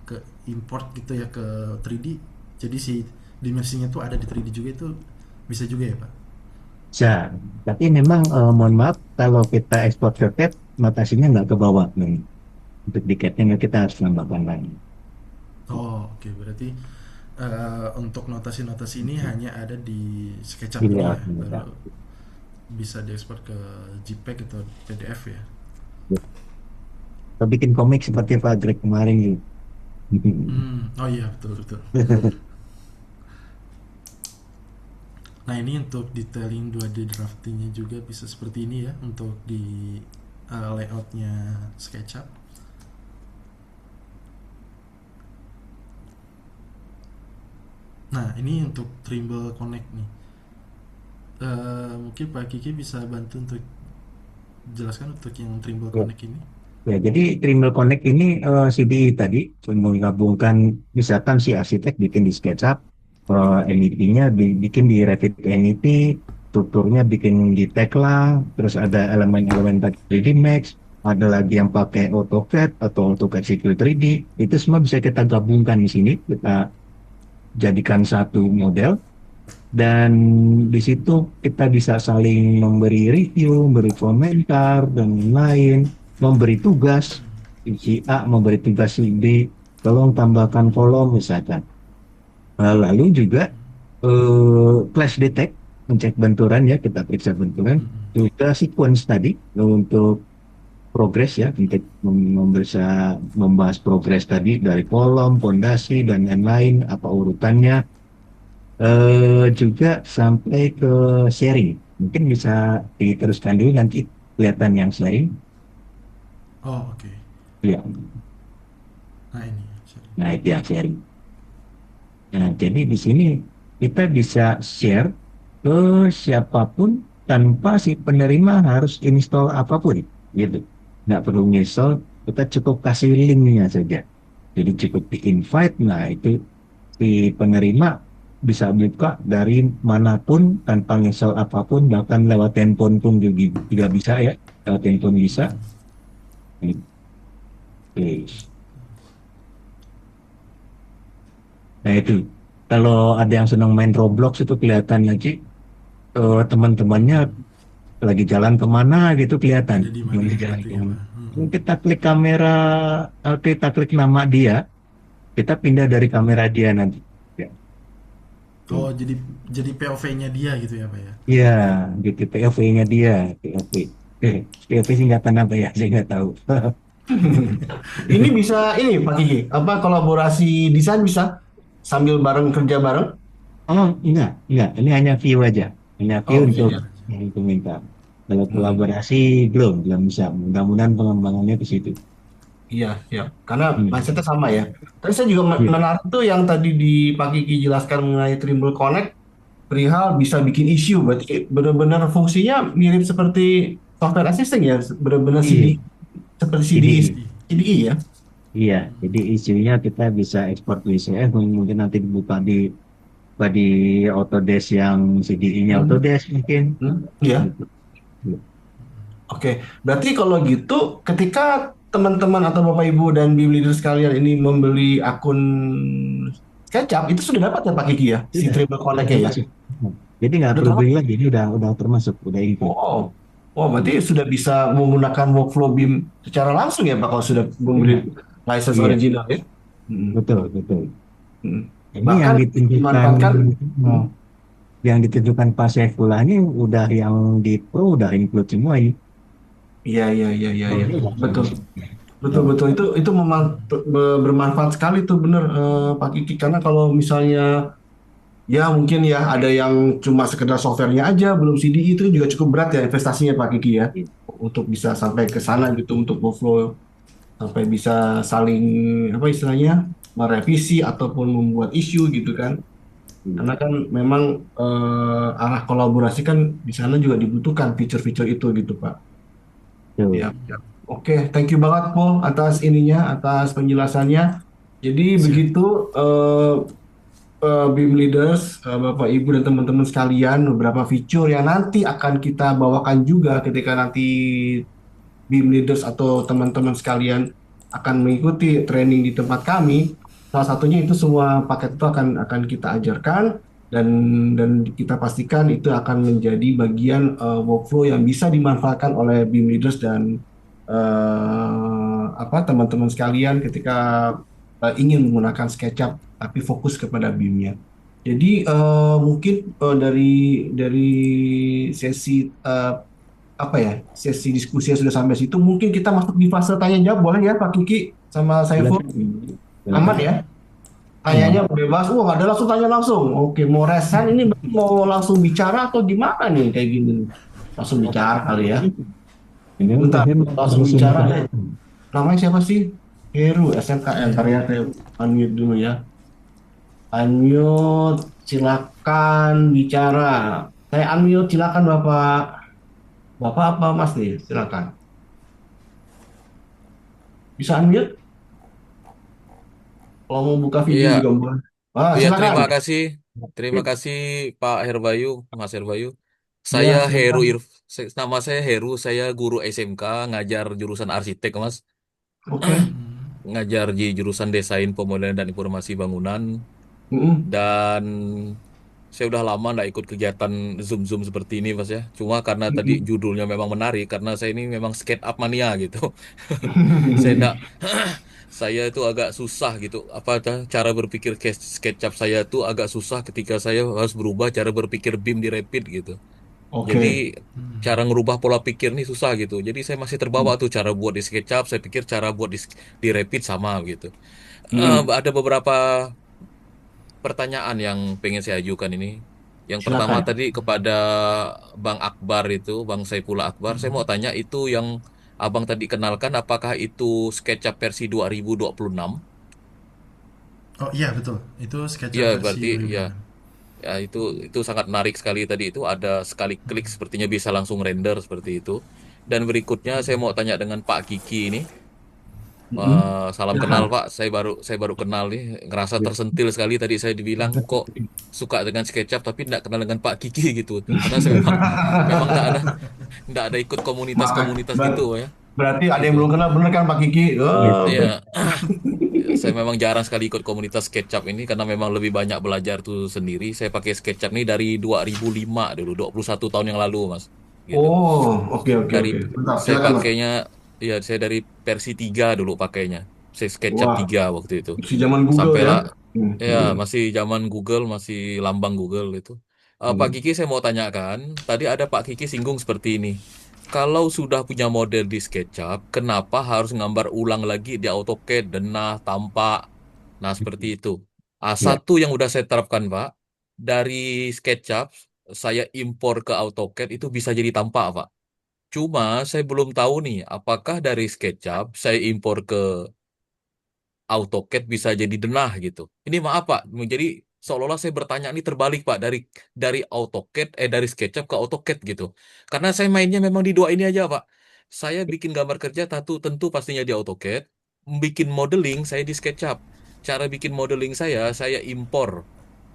ke import gitu ya ke 3D. Jadi si dimensinya tuh ada di 3D juga, itu bisa juga ya Pak? Bisa, tapi memang mohon maaf kalau kita ekspor ke CAD, notasinya nggak ke bawah. Untuk di CAD-nya kita harus nambahkan lagi. Oh, oke. Berarti untuk notasi-notasi ini hanya ada di Di SketchUp ini ya, layout. baru bisa diekspor ke JPEG atau PDF ya. Kita bikin komik seperti Pak Greg kemarin gitu. Oh iya, betul betul. Nah ini untuk detailing 2D draftingnya juga bisa seperti ini ya untuk di layoutnya SketchUp. Nah ini untuk Trimble Connect nih. Mungkin Pak Kiki bisa bantu untuk jelaskan untuk yang Trimble Ya, Connect ini. ya, jadi Trimble Connect ini CDI tadi menggabungkan, misalkan si arsitek bikin di SketchUp, MEP-nya bikin di Revit MEP, strukturnya bikin di Tekla, terus ada elemen-elemen tadi 3D Max, ada lagi yang pakai AutoCAD atau AutoCAD Civil 3D, itu semua bisa kita gabungkan di sini, kita jadikan satu model, dan di situ kita bisa saling memberi review, memberi komentar, dan lain-lain, memberi tugas, si A memberi tugas si B, tolong tambahkan kolom misalkan. Lalu juga clash detect, mencek benturan ya, kita periksa benturan, juga sequence tadi untuk progres ya, untuk bisa membahas progres tadi dari kolom, fondasi, dan lain-lain, apa urutannya, juga sampai ke sharing. Mungkin bisa diteruskan dulu nanti kelihatan yang sharing. Oh oke. Ya, Nah ini sorry. nah itu yang sharing. Nah, jadi di sini kita bisa share ke siapapun tanpa si penerima harus install apapun gitu. Nggak perlu install, kita cukup kasih linknya saja. Jadi cukup di invite, nah itu si penerima bisa buka dari manapun tanpa install apapun, bahkan lewat handphone pun juga bisa ya, lewat handphone bisa. Oke. Nah itu, kalau ada yang senang main Roblox itu kelihatan lagi teman-temannya lagi jalan kemana gitu kelihatan. ada di mana Lagi jalan gitu ya kemana. Pak. Kita klik kamera, kita klik nama dia, kita pindah dari kamera dia nanti. Ya. Oh, Tuh. jadi POV-nya dia gitu ya Pak ya. Iya, gitu POV-nya dia, POV. POV singkatan apa ya? Saya nggak tahu. Ini bisa ini Pak Kiki, apa kolaborasi desain bisa sambil bareng kerja bareng? Oh, enggak. Ini hanya view aja. Hanya view Oh iya untuk ya. untuk minta. Kalau Hmm. kolaborasi belum bisa. Mudah-mudahan pengembangannya ke situ. Iya, iya. Karena mindsetnya Hmm. sama ya. Tapi saya juga Iya, menarik tuh yang tadi di Pak Kiki jelaskan mengenai Trimble Connect, perihal bisa bikin issue. Berarti benar-benar fungsinya mirip seperti software assistant ya, benar-benar CD, iya. seperti CDI, Jadi, Jadi CDI ya. iya. Jadi isunya kita bisa ekspor ke ICF, mungkin nanti dibuka di Autodesk yang CDI-nya Hmm. Autodesk mungkin. Hmm. Iya. Gitu. Oke, berarti kalau gitu, ketika teman-teman atau Bapak Ibu dan BIM leader sekalian ini membeli akun SketchUp, itu sudah dapat ya Pak Kiki ya, si Triple Sudah Connect-nya ya? termasuk. Jadi nggak Sudah perlu termasuk? beli lagi. Ini udah termasuk, udah include. Oh, oh, berarti sudah bisa menggunakan workflow BIM secara langsung ya Pak, kalau sudah Iya, membeli license iya, original ya? Hmm, betul, betul. hmm. Ini yang Bahkan ditunjukkan, dimanfaatkan, oh, hmm, yang ditunjukkan Pak Saifullah ini udah yang di Pro udah include semua ini. iya, iya, iya, iya, Oh, iya, ini langsung betul. masuk. Betul Oh, betul itu bermanfaat sekali tuh bener Pak Kiki, karena kalau misalnya ya mungkin ya ada yang cuma sekedar softwarenya aja belum CDI, itu juga cukup berat ya investasinya Pak Kiki ya, iya, untuk bisa sampai ke sana gitu, untuk workflow sampai bisa saling apa istilahnya merevisi ataupun membuat isu gitu kan, iya. karena kan memang arah kolaborasi kan di sana juga dibutuhkan fitur-fitur itu gitu Pak. Tuh. Ya, ya. Oke, thank you banget Paul atas ininya, atas penjelasannya. Jadi siap. begitu BIM leaders, Bapak Ibu dan teman-teman sekalian, beberapa fitur yang nanti akan kita bawakan juga ketika nanti BIM leaders atau teman-teman sekalian akan mengikuti training di tempat kami. Salah satunya itu semua paket itu akan kita ajarkan, dan kita pastikan itu akan menjadi bagian workflow yang bisa dimanfaatkan oleh BIM leaders dan apa teman-teman sekalian ketika ingin menggunakan SketchUp tapi fokus kepada BIM-nya. Jadi mungkin dari sesi apa ya, sesi diskusi yang sudah sampai situ, mungkin kita masuk di fase tanya jawab, boleh ya Pak Kiki sama Saiful? Silakan. Aman Silakan. ya? Tanyanya Aman. bebas. Wah, ada langsung tanya langsung. Oke, mau resign ini berarti mau langsung bicara atau gimana nih kayak gini? Langsung bicara kali ya. Ini Bentar, terakhir langsung harus bicara. bicara. Namanya siapa sih? Heru, SMKN. Ntar Heru. ya, saya unmute dulu ya. Unmute, silakan bicara. Saya unmute, silakan Bapak. Bapak apa Mas nih? Silakan. Bisa unmute? Kalau mau buka video Iya, juga boleh. Ah, iya silakan. terima kasih. Terima Ya, kasih Pak Herbayu, Mas Herbayu. Saya Ya, Heru silakan. nama saya Heru, saya guru SMK ngajar jurusan arsitek, Mas. Oke. Ngajar di jurusan Desain Pemodelan dan Informasi Bangunan, Mm-mm. dan saya udah lama nggak ikut kegiatan Zoom-Zoom seperti ini, Mas ya. Cuma karena tadi Mm-mm. judulnya memang menarik, karena saya ini memang skate up mania gitu. Saya enggak saya itu agak susah gitu, cara berpikir SketchUp saya tuh agak susah ketika saya harus berubah cara berpikir BIM di Rapid gitu. Jadi Oke. cara ngerubah pola pikir nih susah gitu. Jadi saya masih terbawa tuh cara buat di SketchUp, saya pikir cara buat di Rapid sama gitu. Mm-mm. Ada beberapa pertanyaan yang pengen saya ajukan ini. Yang pertama Silakan. tadi kepada Bang Akbar itu, Bang Saifullah Akbar, saya mau tanya itu yang Abang tadi kenalkan, apakah itu SketchUp versi 2026? Oh iya betul. Itu SketchUp Ya, versi berarti ya. 2006. Ya, itu sangat menarik sekali tadi itu ada sekali klik sepertinya bisa langsung render seperti itu. Dan berikutnya saya mau tanya dengan Pak Kiki ini. Salam kenal Silakan. Pak, saya baru kenal nih, ngerasa tersentil sekali tadi saya dibilang kok suka dengan SketchUp tapi tidak kenal dengan Pak Kiki gitu. Karena saya memang memang tidak ada ikut Maka komunitas-komunitas gitu ya, berarti ada yang gitu. belum kenal bener kan Pak Kiki? Gitu. Oh, Ya, saya memang jarang sekali ikut komunitas SketchUp ini karena memang lebih banyak belajar tuh sendiri. Saya pakai SketchUp ini dari 2005 dulu, 21 tahun yang lalu, Mas. Gitu. oh, oke oke Dari oke. Bentar, saya silakan Mas. pakainya ya saya dari versi 3 dulu pakainya. Saya SketchUp Wah, 3 waktu itu. si zaman Google ya. Sampailah ya Hmm. masih zaman Google, masih lambang Google itu. Pak Hmm. Kiki saya mau tanyakan, tadi ada Pak Kiki singgung seperti ini. Kalau sudah punya model di SketchUp, kenapa harus ngambar ulang lagi di AutoCAD, denah, tampak? Nah, seperti itu. Ya, Satu yang udah saya terapkan, Pak, dari SketchUp, saya impor ke AutoCAD itu bisa jadi tampak, Pak. Cuma saya belum tahu nih, apakah dari SketchUp saya impor ke AutoCAD bisa jadi denah gitu. Ini maaf Pak, jadi seolah-olah saya bertanya ini terbalik Pak dari AutoCAD dari SketchUp ke AutoCAD gitu. Karena saya mainnya memang di dua ini aja Pak. Saya bikin gambar kerja tentu pastinya di AutoCAD, bikin modeling saya di SketchUp. Cara bikin modeling saya impor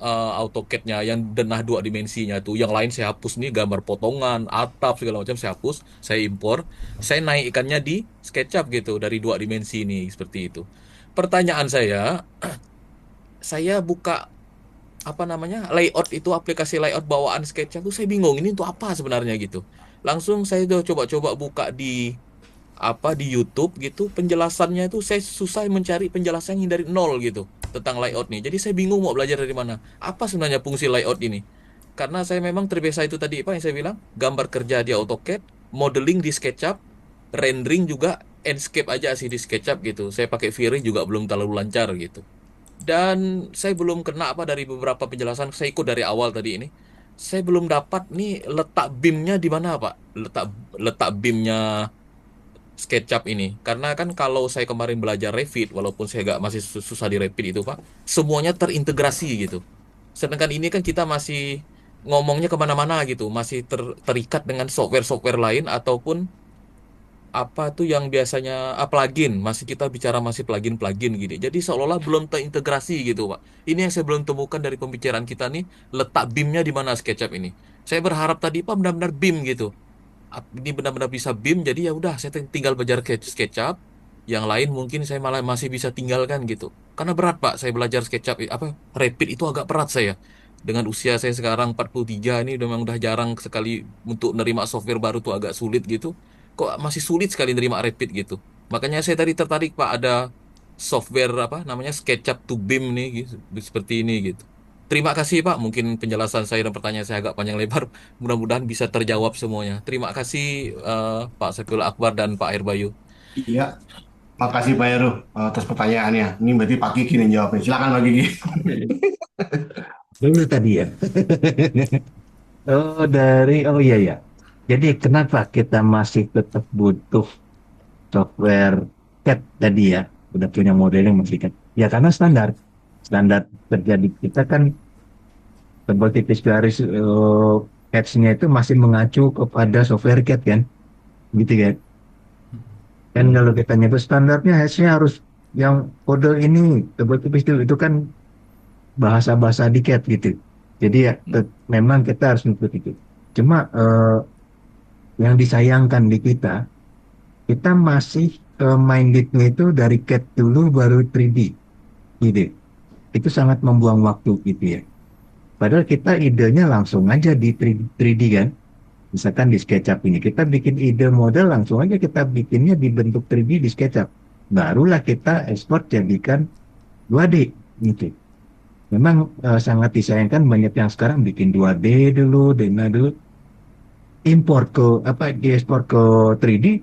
AutoCAD-nya yang denah dua dimensinya tuh. Yang lain saya hapus nih gambar potongan, atap segala macam saya hapus, saya impor, saya naikkannya di SketchUp gitu dari dua dimensi ini seperti itu. Pertanyaan saya buka apa namanya layout itu aplikasi layout bawaan SketchUp tuh saya bingung ini untuk apa sebenarnya gitu. Langsung saya udah coba-coba buka di di YouTube gitu penjelasannya itu saya susah mencari penjelasan yang dari nol gitu tentang layout nih. Jadi saya bingung mau belajar dari mana. Apa sebenarnya fungsi layout ini? Karena saya memang terbiasa itu tadi Pak yang saya bilang gambar kerja di AutoCAD, modeling di SketchUp, rendering juga Enscape aja sih di SketchUp gitu. Saya pakai V-Ray juga belum terlalu lancar gitu. Dan saya belum kena apa dari beberapa penjelasan, saya ikut dari awal tadi ini. Saya belum dapat nih letak BIM-nya di mana, Pak? Letak letak BIM-nya SketchUp ini. Karena kan kalau saya kemarin belajar Revit, walaupun saya nggak masih susah di Revit itu, Pak, semuanya terintegrasi gitu. Sedangkan ini kan kita masih ngomongnya kemana-mana gitu, masih terikat dengan software-software lain ataupun apa tuh yang biasanya plugin masih kita bicara masih plugin gini jadi seolah-olah belum terintegrasi gitu Pak ini yang saya belum temukan dari pembicaraan kita nih letak BIM-nya di mana SketchUp ini saya berharap tadi Pak benar-benar BIM gitu ini benar-benar bisa BIM jadi ya udah saya tinggal belajar SketchUp yang lain mungkin saya malah masih bisa tinggalkan gitu karena berat Pak saya belajar SketchUp Rapid itu agak berat saya dengan usia saya sekarang 43 ini udah jarang sekali untuk nerima software baru tuh agak sulit gitu kok masih sulit sekali nerima Rapid gitu. Makanya saya tadi tertarik Pak ada software apa namanya SketchUp to BIM nih gitu, seperti ini gitu. Terima kasih Pak, mungkin penjelasan saya dan pertanyaan saya agak panjang lebar. Mudah-mudahan bisa terjawab semuanya. Terima kasih Pak Saiful Akbar dan Pak Airbayu. Iya, makasih Pak Heru atas pertanyaannya. Ini berarti Pak Kiki nih jawabnya. Silakan Pak Kiki. dulu tadi ya. Oh iya ya. Jadi kenapa kita masih tetap butuh software CAD tadi ya? Udah punya modeling masih CAD. Ya karena standar terjadi kita kan tebal tipis garis CAD-nya itu masih mengacu kepada software CAD kan, gitu kan? Dan kalau kita nyebut standarnya harusnya harus yang kode ini tebal tipis itu kan bahasa-bahasa di CAD gitu. Jadi ya memang kita harus ngikut itu. Cuma yang disayangkan di kita masih mindednya itu dari CAD dulu baru 3D gitu. Itu sangat membuang waktu gitu ya. Padahal kita idenya langsung aja di 3D kan. Misalkan di SketchUp ini kita bikin ide model langsung aja kita bikinnya di bentuk 3D di SketchUp. Barulah kita ekspor jadikan 2D gitu. Memang sangat disayangkan banyak yang sekarang bikin 2D dulu, Dena dulu, import ke apa diekspor ke 3D,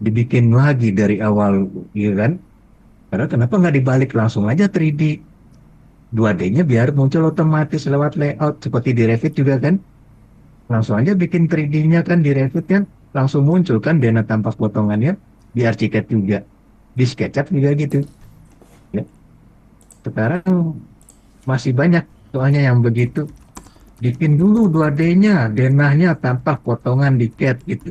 dibikin lagi dari awal, gitu kan? Padahal kenapa nggak dibalik langsung aja 3D, 2D-nya biar muncul otomatis lewat layout seperti di Revit juga kan? Langsung aja bikin 3D-nya kan di Revit kan, langsung muncul kan Dena tampak potongannya di Archicad juga, di SketchUp juga gitu. Ya. Sekarang masih banyak soalnya yang begitu bikin dulu 2D-nya, denahnya tanpa potongan di CAD gitu.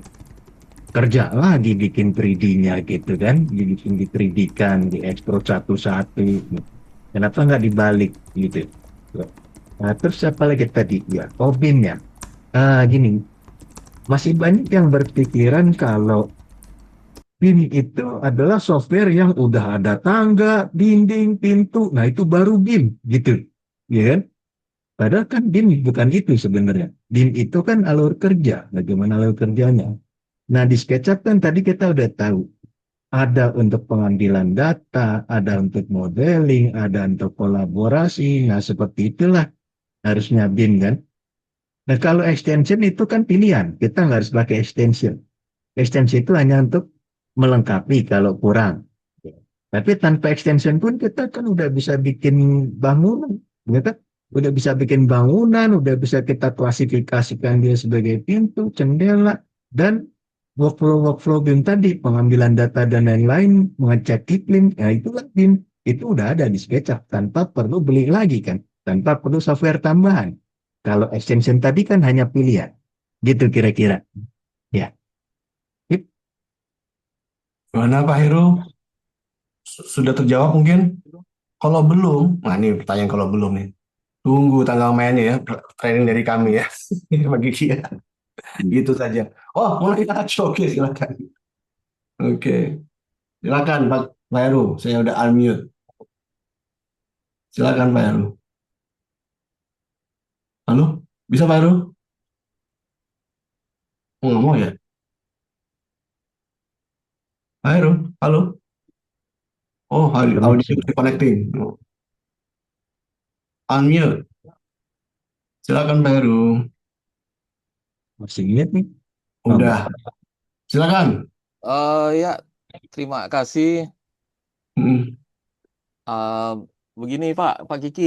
Kerja lagi bikin 3D-nya gitu kan, dibikin di 3D-kan, diekspor satu-satu. Kenapa nggak dibalik gitu? Nah, terus apa lagi tadi? Ya, BIM-nya. Gini, masih banyak yang berpikiran kalau BIM itu adalah software yang udah ada tangga, dinding, pintu. Nah, itu baru BIM gitu. Ya kan? Padahal kan BIM bukan itu sebenarnya. BIM itu kan alur kerja, bagaimana alur kerjanya. Nah, di SketchUp kan tadi kita udah tahu. Ada untuk pengambilan data, ada untuk modeling, ada untuk kolaborasi. Nah, seperti itulah harusnya BIM kan. Nah, kalau extension itu kan pilihan. Kita nggak harus pakai extension. Extension itu hanya untuk melengkapi kalau kurang. Tapi tanpa extension pun kita kan udah bisa bikin bangunan. Ya kan? Udah bisa bikin bangunan, udah bisa kita klasifikasikan dia sebagai pintu, jendela, dan workflow-workflow BIM tadi, pengambilan data dan lain-lain, mengecek iklim, ya itu kan BIM. Itu udah ada di SketchUp tanpa perlu beli lagi kan, tanpa perlu software tambahan. Kalau extension tadi kan hanya pilihan. Gitu kira-kira. Ya. Yep. Gimana Pak Heru? Sudah terjawab mungkin? Kalau belum, nah ini pertanyaan kalau belum nih. Tunggu tanggal mainnya ya, training dari kami ya. Bagi Kia. Gitu saja. Oh, mulai ngaco. Oke, silakan. Oke, silakan Pak Heru. Saya udah unmute. Silakan Pak Heru. Halo, bisa Pak Heru? Oh, nggak mau ya? Pak Heru, halo. Oh, audio connecting. Oh, unmute. Silakan Pak Heru. Masih ingat nih? Oh, enggak. Udah. Silakan. Ya, terima kasih. Hmm. Eh, Begini Pak Kiki,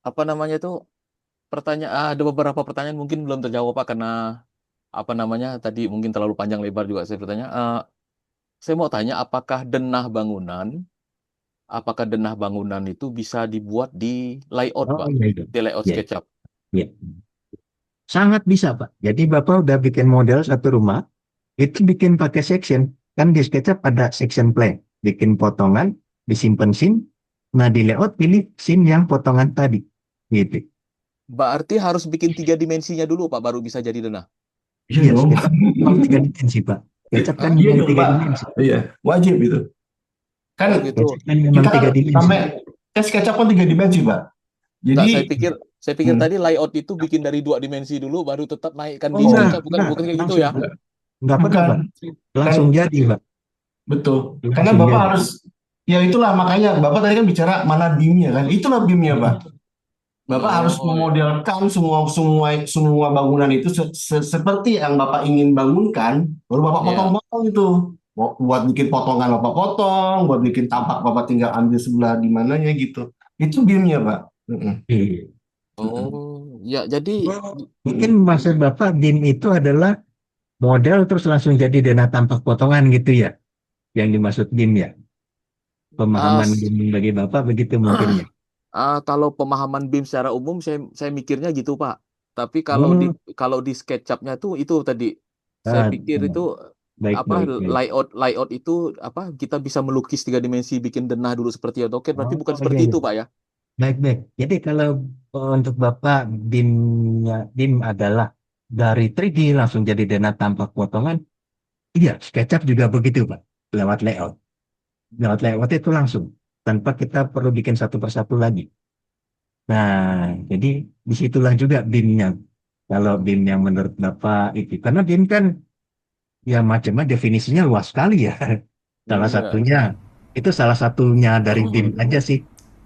apa namanya tuh pertanyaan, ada beberapa pertanyaan mungkin belum terjawab Pak karena apa namanya tadi mungkin terlalu panjang lebar juga saya bertanya. Saya mau tanya apakah denah bangunan itu bisa dibuat di layout Oh, Pak, iya, iya. di layout Iya, SketchUp. iya. Sangat bisa, Pak. Jadi Bapak udah bikin model satu rumah, itu bikin pakai section. Kan di SketchUp ada section plan. Bikin potongan, disimpan scene. Nah, di layout pilih scene yang potongan tadi. Gitu. Berarti harus bikin 3 dimensinya dulu Pak baru bisa jadi denah. Iya Iya, dong. SketchUp kalau 3 dimensi, Pak. SketchUp kan Hah? Iya memang dong, tiga Pak. dimensi. Iya, wajib itu. Kan Oh gitu. SketchUp kan memang kita kan tiga dimensi. sampai SketchUp kan 3 dimensi, Pak. Enggak, Jadi, saya pikir hmm. tadi layout itu bikin dari 2 dimensi dulu baru tetap naikkan Oh di enggak, SketchUp, bukan Enggak, bukan kayak gitu langsung. ya. Enggak pernah, bukan. Pak. Kan Langsung jadi, Pak. betul. Karena Langsung Bapak jadi. harus, ya itulah makanya Bapak tadi kan bicara mana BIM-nya kan. Itulah BIM-nya, Pak. Bapak harus Oh ya. memodelkan semua bangunan itu seperti yang Bapak ingin bangunkan, baru Bapak Ya. potong-potong itu. Buat bikin potongan Bapak potong, buat bikin tapak Bapak tinggal ambil sebelah di mananya gitu. Itu BIM-nya, Pak. Mm-mm. Iya. Mm-mm. Oh, ya jadi Mungkin Mm-mm. maksud Bapak BIM itu adalah model terus langsung jadi dana tampak potongan gitu ya, yang dimaksud BIM ya. ah, Pemahaman s- BIM bagi Bapak begitu mungkin ya. kalau pemahaman BIM secara umum saya mikirnya gitu, Pak. Tapi Oh, kalau di SketchUp-nya tuh itu tadi saya ah, pikir itu baik, apa baik, baik. layout itu apa kita bisa melukis 3 dimensi bikin denah dulu seperti AutoCAD berarti bukan Oh, iya, seperti iya. itu, Pak ya. Baik, baik. Jadi kalau untuk Bapak BIM adalah dari 3D langsung jadi dana tampak potongan, iya, SketchUp juga begitu Pak, lewat layout. Lewat layout itu langsung, tanpa kita perlu bikin satu persatu lagi. Nah, jadi disitulah juga BIM-nya. Kalau BIM yang menurut Bapak itu, karena BIM kan ya macamnya definisinya luas sekali ya. Salah Iya. satunya, itu salah satunya dari BIM aja sih.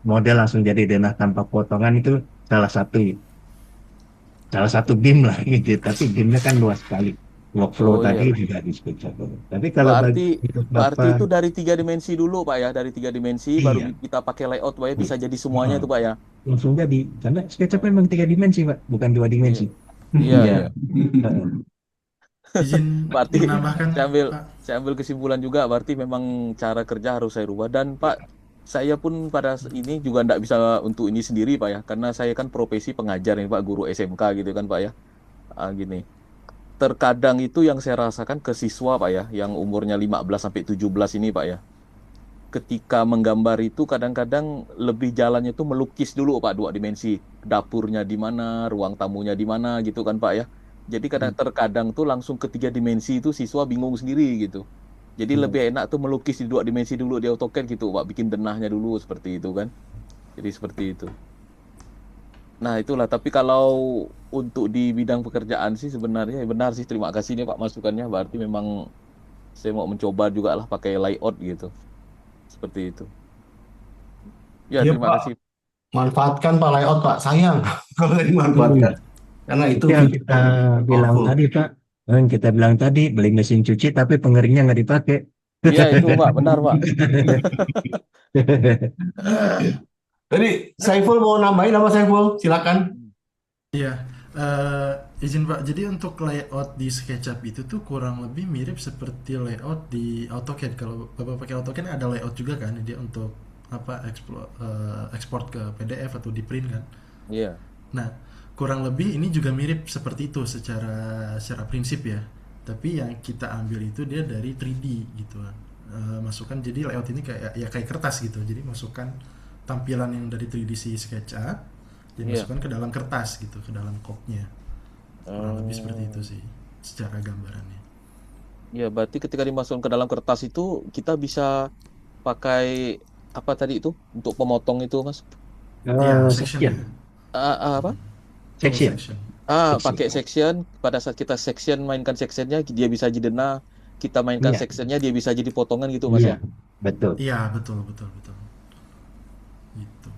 Model langsung jadi denah tanpa potongan itu salah satu, salah satu BIM lah gitu. Tapi BIM-nya kan luas sekali. Workflow Oh tadi iya. juga disebut satu. Tapi kalau Berarti bagi untuk berarti Bapak, itu dari 3 dimensi dulu, Pak ya. Dari 3 dimensi baru iya, kita pakai layout, Pak ya. iya. Bisa jadi semuanya Heeh. itu, Pak ya. Langsung jadi. Karena SketchUp Oh, memang 3 dimensi, Pak, bukan 2 dimensi. iya. Iya, Iya. iya. Heeh. Izin Berarti menambahkan saya ambil Pak. saya ambil kesimpulan juga berarti memang cara kerja harus saya rubah dan Pak Saya pun pada ini juga nggak bisa untuk ini sendiri Pak ya, karena saya kan profesi pengajar nih Pak, guru SMK gitu kan Pak ya. Gini, terkadang itu yang saya rasakan ke siswa Pak ya, yang umurnya 15 sampai 17 ini Pak ya. Ketika menggambar itu kadang-kadang lebih jalannya itu melukis dulu Pak, dua dimensi. Dapurnya di mana, ruang tamunya di mana gitu kan Pak ya. Jadi kadang Hmm. terkadang tuh langsung ke tiga dimensi itu siswa bingung sendiri gitu. Jadi Hmm. lebih enak tuh melukis di dua dimensi dulu di AutoCAD gitu Pak, bikin denahnya dulu seperti itu kan. Jadi seperti itu. Nah, itulah. Tapi kalau untuk di bidang pekerjaan sih sebenarnya ya benar sih. Terima kasih nih Pak masukannya. Berarti memang saya mau mencoba juga lah pakai layout gitu. Seperti itu. Ya, Iya terima Pak, kasih. manfaatkan Pak layout Pak. Sayang kalau nggak Hmm. dimanfaatkan. Karena itu Itu yang fitur kita yang bilang powerful. tadi, Pak. Yang kita bilang tadi, beli mesin cuci tapi pengeringnya nggak dipakai. Iya, itu Pak. Benar Pak. Ya. Tadi Saiful mau nambahin apa Saiful? Silakan. Iya, izin Pak. Jadi untuk layout di SketchUp itu tuh kurang lebih mirip seperti layout di AutoCAD. Kalau Bapak pakai AutoCAD ada layout juga kan, dia untuk apa ekspor ke PDF atau di print kan. Iya. Nah, kurang lebih ini juga mirip seperti itu secara prinsip ya. Tapi yang kita ambil itu dia dari 3D gitu kan. Masukkan jadi layout ini kayak ya kayak kertas gitu. Jadi masukkan tampilan yang dari 3D si SketchUp Iya. dimasukkan ke dalam kertas gitu, ke dalam kopnya. Kurang lebih seperti itu Hmm, sih secara gambarannya. ya, berarti ketika dimasukkan ke dalam kertas itu kita bisa pakai apa tadi itu untuk pemotong itu, Mas? Ya, section ya. Section, Apa? Tool section, section. section. Pakai section. Pada saat kita section mainkan sectionnya dia bisa jadi denah. Kita mainkan Iya, sectionnya dia bisa jadi potongan gitu, Mas iya, ya? betul. Iya, betul betul betul. Gitu.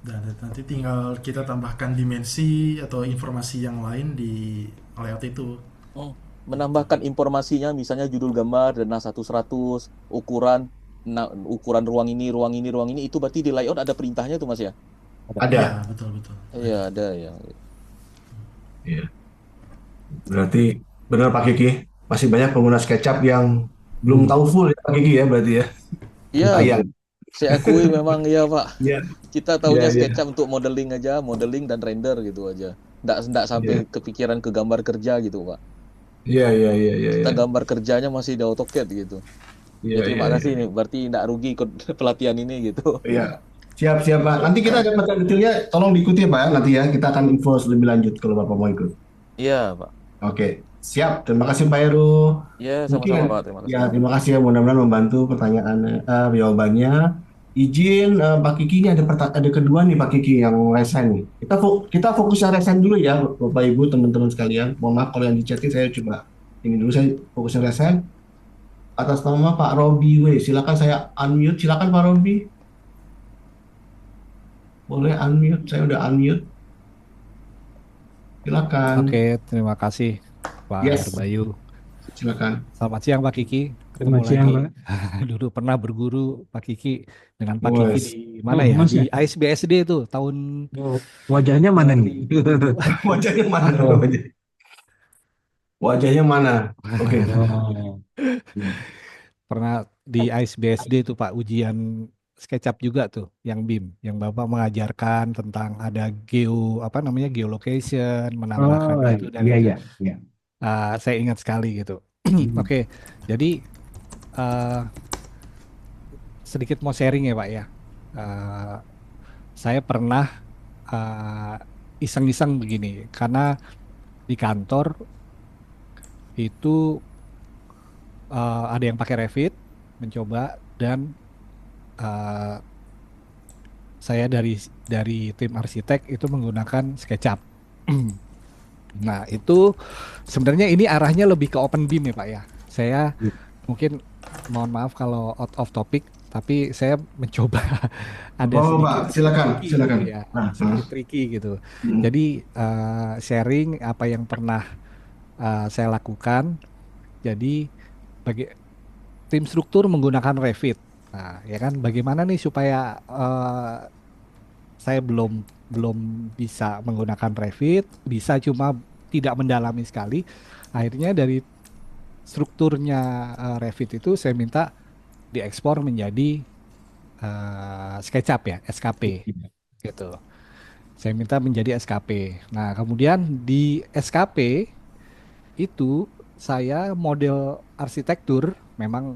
Dan nanti tinggal kita tambahkan dimensi atau informasi yang lain di layout itu. Hmm, menambahkan informasinya misalnya judul gambar denah 1:100 ukuran ukuran ruang ini ruang ini ruang ini itu berarti di layout ada perintahnya tuh Mas ya? Iya, Ada. betul betul. Iya Ada. ada ya. Iya. Berarti benar Pak Kiki. Masih banyak pengguna SketchUp yang belum Hmm. tahu full ya Pak Kiki ya berarti ya. Iya, Sayang. saya akui memang ya Pak. Iya, Kita iya, tahunya iya. SketchUp untuk modeling aja, modeling dan render gitu aja. Nggak sampai Iya, kepikiran ke gambar kerja gitu Pak. iya, iya, iya, iya, Kita iya. gambar kerjanya masih di AutoCAD gitu. Ya Iya, terima iya, kasih iya. nih, berarti nggak rugi ikut pelatihan ini gitu. Iya. Siap, siap, Pak. Nanti kita ada materi detailnya, tolong diikuti ya, Pak. Ya. Nanti ya, kita akan info lebih lanjut kalau Bapak mau ikut. Iya Pak. Oke, siap. Terima kasih, Pak Heru. Ya Mungkin, sama-sama Pak, terima ya, kasih. terima kasih ya. Mudah-mudahan membantu pertanyaan, jawabannya. Izin, Pak Kiki, ini ada kedua nih, Pak Kiki, yang resen nih. Kita fokus yang resen dulu ya, Bapak Ibu, teman-teman sekalian. Mohon maaf kalau yang di chatting saya coba ini dulu, saya fokus yang resen. Atas nama Pak Robi W. Silakan saya unmute. Silakan Pak Robi. Boleh unmute. Saya udah unmute. Silakan. Oke, terima kasih Pak Yes, Herbayu. silakan. Selamat siang Pak Kiki. Ketemu Selamat siang, lagi. Pak. Dulu pernah berguru Pak Kiki dengan Pak Kiki di Wes. mana Oh, ya? Mas Di ya? ASBSD itu tahun Oh, wajahnya mana nih? 2000. Wajahnya mana? Oh, Wajahnya mana? Oke. oh. Pernah di ASBSD itu Pak ujian SketchUp juga tuh yang BIM yang Bapak mengajarkan tentang ada apa namanya geolocation, menambahkan Oh, itu dan iya, itu. iya, iya. Saya ingat sekali gitu. Hmm. Oke, jadi eh, sedikit mau sharing ya Pak ya. Eh, saya pernah iseng-iseng begini karena di kantor itu ada yang pakai Revit mencoba dan eh, saya dari tim arsitek itu menggunakan SketchUp. Nah, itu sebenarnya ini arahnya lebih ke open beam ya Pak ya. Saya mungkin mohon maaf kalau out of topic, tapi saya mencoba ada Oh, Pak, sedikit silakan, tricky silakan. gitu ya, Nah, nah. sedikit tricky gitu. Hmm. Jadi sharing apa yang pernah saya lakukan. Jadi bagi tim struktur menggunakan Revit. Nah, ya kan bagaimana nih supaya saya belum belum bisa menggunakan Revit, bisa cuma tidak mendalami sekali. Akhirnya dari strukturnya Revit itu saya minta diekspor menjadi SketchUp ya, SKP gitu. Saya minta menjadi SKP. Nah, kemudian di SKP itu saya model arsitektur memang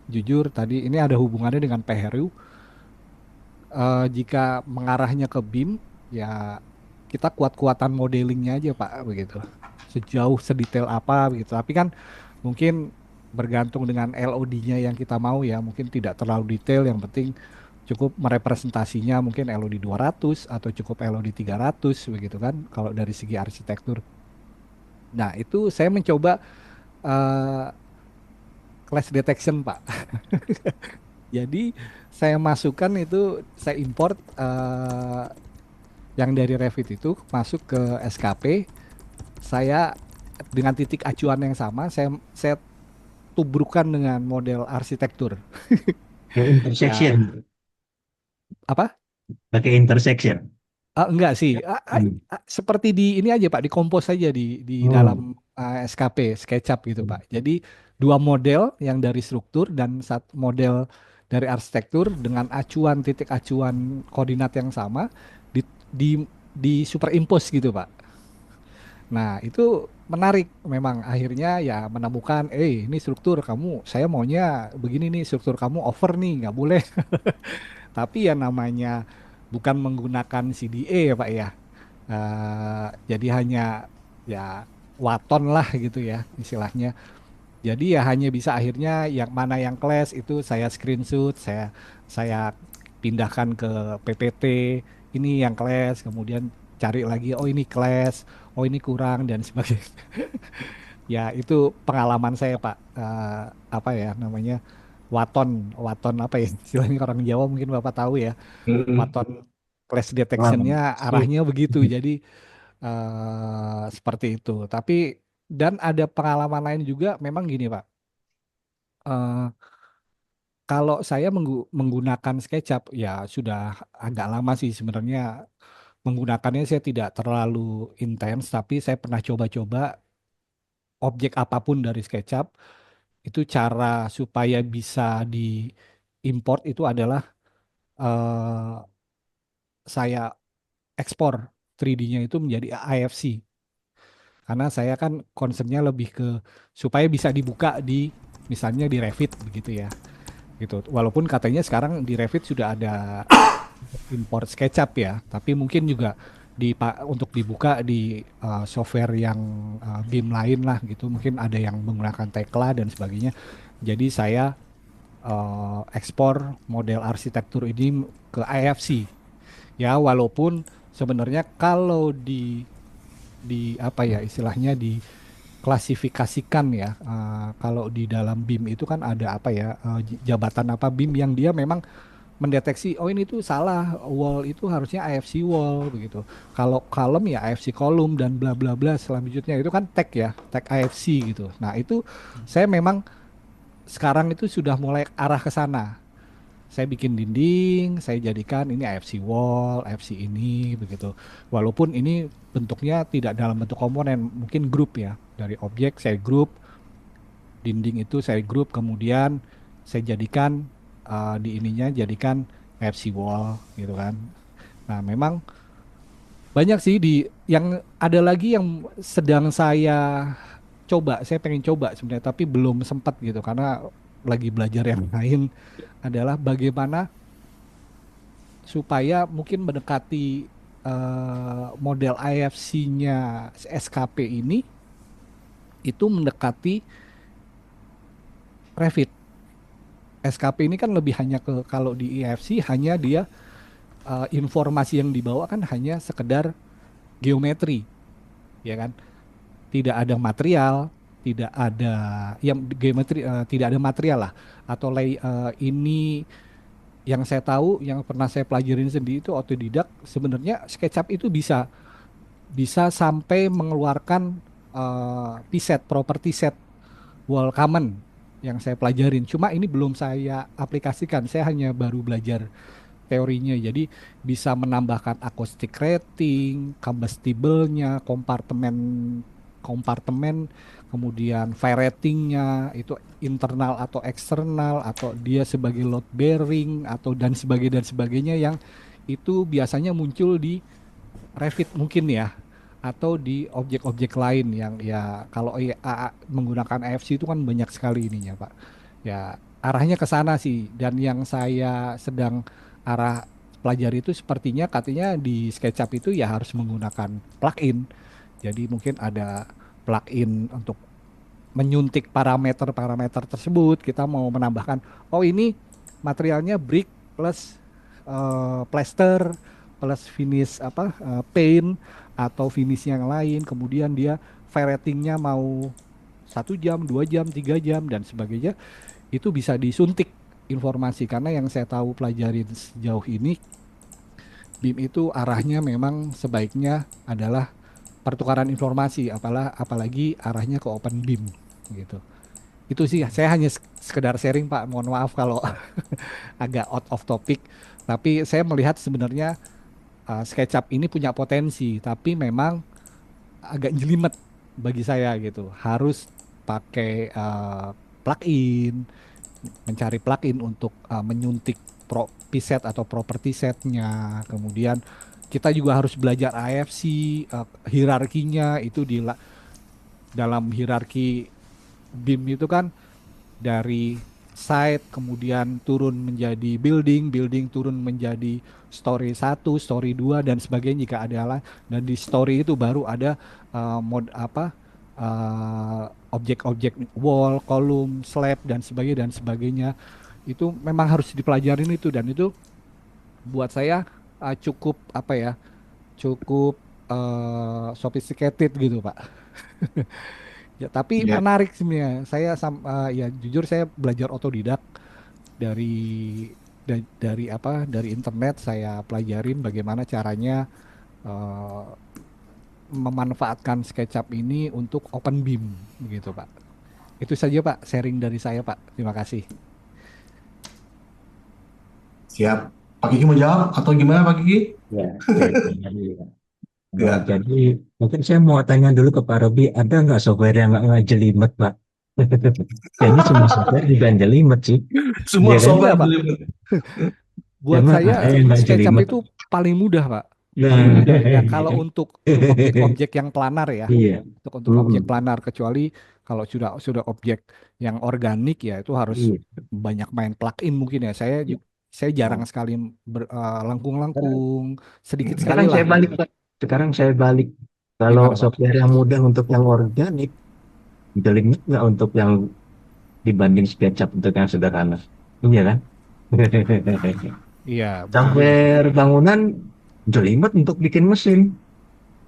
jujur tadi ini ada hubungannya dengan PHRU. Jika mengarahnya ke BIM ya kita kuat-kuatan modelingnya aja Pak begitu. Sejauh sedetail apa begitu. Tapi kan mungkin bergantung dengan LOD-nya yang kita mau ya. Mungkin tidak terlalu detail, yang penting cukup merepresentasinya mungkin LOD 200 atau cukup LOD 300 begitu kan kalau dari segi arsitektur. Nah, itu saya mencoba eh, clash detection, Pak. Jadi saya masukkan itu, saya import yang dari Revit itu masuk ke SKP. Saya dengan titik acuan yang sama, saya tubrukkan dengan model arsitektur. Kayak Ya, intersection, apa? pakai intersection. Enggak sih, Hmm. seperti di ini aja Pak, di compose aja di dalam Oh, SKP, SketchUp gitu Pak. Jadi dua model yang dari struktur dan satu model dari arsitektur dengan acuan titik acuan koordinat yang sama di di di superimpose gitu Pak. Nah, itu menarik memang akhirnya ya menemukan, ini struktur kamu, saya maunya begini nih, struktur kamu over nih, nggak boleh. Tapi ya namanya bukan menggunakan CDA ya Pak ya. Jadi hanya ya waton lah gitu ya istilahnya. Jadi ya hanya bisa akhirnya yang mana yang clash itu saya screenshot, saya pindahkan ke PPT, ini yang clash, kemudian cari lagi, oh ini clash, oh ini kurang dan sebagainya. Ya itu pengalaman saya Pak. Apa ya namanya, waton, waton apa ya istilahnya orang Jawa mungkin Bapak tahu ya. Mm-mm. Waton clash wah, detectionnya sih. arahnya begitu. Jadi seperti itu. Tapi dan ada pengalaman lain juga memang gini Pak. Eh, Kalau saya menggunakan SketchUp ya sudah agak lama sih sebenarnya, menggunakannya saya tidak terlalu intens, tapi saya pernah coba-coba objek apapun dari SketchUp itu cara supaya bisa diimport itu adalah eh, saya ekspor 3D-nya itu menjadi IFC. Karena saya kan concernnya lebih ke supaya bisa dibuka di misalnya di Revit begitu ya. Gitu. Walaupun katanya sekarang di Revit sudah ada import SketchUp ya, tapi mungkin juga untuk dibuka di software yang BIM lain lah gitu. Mungkin ada yang menggunakan Tekla dan sebagainya. Jadi saya ekspor model arsitektur ini ke IFC. Ya, walaupun sebenarnya kalau di apa ya istilahnya diklasifikasikan ya, kalau di dalam BIM itu kan ada apa ya, jabatan apa BIM yang dia memang mendeteksi, oh ini tuh salah, wall itu harusnya IFC wall begitu. Kalau column ya IFC column dan bla bla bla selanjutnya itu kan tag ya, tag IFC gitu. Nah, itu saya memang sekarang itu sudah mulai arah ke sana. Saya bikin dinding, saya jadikan ini IFC wall, IFC ini begitu. Walaupun ini bentuknya tidak dalam bentuk komponen, mungkin grup ya. Dari objek saya grup, dinding itu saya grup, kemudian saya jadikan di ininya jadikan IFC wall gitu kan. Nah, memang banyak sih yang ada lagi yang sedang saya coba, saya pengen coba sebenarnya tapi belum sempat gitu karena lagi belajar yang lain, adalah bagaimana supaya mungkin mendekati model IFC-nya SKP ini itu mendekati Revit. SKP ini kan lebih hanya ke, kalau di IFC hanya dia informasi yang dibawa kan hanya sekedar geometri, ya kan? Tidak ada material, tidak ada yang geometri, tidak ada material lah, atau ini yang saya tahu, yang pernah saya pelajarin sendiri itu otodidak, sebenarnya SketchUp itu bisa bisa sampai mengeluarkan preset, property set wall common yang saya pelajarin. Cuma ini belum saya aplikasikan, saya hanya baru belajar teorinya. Jadi bisa menambahkan acoustic rating, combustible-nya, kompartemen kompartemen kemudian fire ratingnya itu internal atau eksternal, atau dia sebagai load bearing atau dan sebagainya yang itu biasanya muncul di Revit mungkin ya, atau di objek-objek lain yang ya kalau menggunakan AFC itu kan banyak sekali ininya Pak. Ya arahnya ke sana sih, dan yang saya sedang arah pelajari itu sepertinya katanya di SketchUp itu ya harus menggunakan plugin. Jadi mungkin ada plugin untuk menyuntik parameter-parameter tersebut. Kita mau menambahkan, oh ini materialnya brick plus plaster plus finish paint atau finish yang lain. Kemudian dia fire ratingnya mau 1 jam, 2 jam, 3 jam dan sebagainya. Itu bisa disuntik informasi, karena yang saya tahu pelajarin sejauh ini BIM itu arahnya memang sebaiknya adalah pertukaran informasi, apalagi arahnya ke open BIM gitu. Itu sih, saya hanya sekedar sharing Pak, mohon maaf kalau agak out of topic, tapi saya melihat sebenarnya SketchUp ini punya potensi, tapi memang agak jelimet bagi saya gitu. Harus pakai plugin, mencari plugin untuk menyuntik preset atau property setnya. Kemudian kita juga harus belajar AFC, hierarkinya itu dalam hierarki BIM itu kan dari site kemudian turun menjadi building, building turun menjadi story 1, story 2 dan sebagainya jika ada lah. Dan di story itu baru ada objek-objek wall, kolom, slab dan sebagainya. Itu memang harus dipelajarin itu, dan itu buat saya cukup cukup sophisticated gitu Pak. Ya, tapi Ya, menarik sebenarnya. Ya jujur saya belajar otodidak dari dari internet. Saya pelajarin bagaimana caranya eh, memanfaatkan SketchUp ini untuk open BIM begitu Pak. Itu saja Pak sharing dari saya Pak. Terima kasih. siap. Pak Kiki mau jawab atau gimana Pak Kiki? Ya, jadi, Ya, jadi mungkin saya mau tanya dulu ke Pak Robi, ada nggak software yang nggak ngejelimet, Pak? Kayaknya semua software juga jelimet sih, semua ya kan? Iya software Pak. deliver. Buat Cuma saya ada yang nggak SketchUp jelimet. itu paling mudah Pak. Paling Nah, mudah ya kalau untuk objek-objek yang planar ya. iya. Untuk objek Mm-mm. planar, kecuali kalau sudah objek yang organik ya itu harus Iya. banyak main plugin mungkin ya. Saya jarang Nah, sekali sekarang, lengkung-lengkung, sedikit sekali sekarang lah saya balik, gitu. Pak. Sekarang saya balik. Kalau Gimana Pak? software yang mudah untuk yang organik, jelimet nggak untuk yang dibanding SketchUp untuk yang sederhana? Iya kan? Iya, betul betul. Software bangunan jelimet untuk bikin mesin.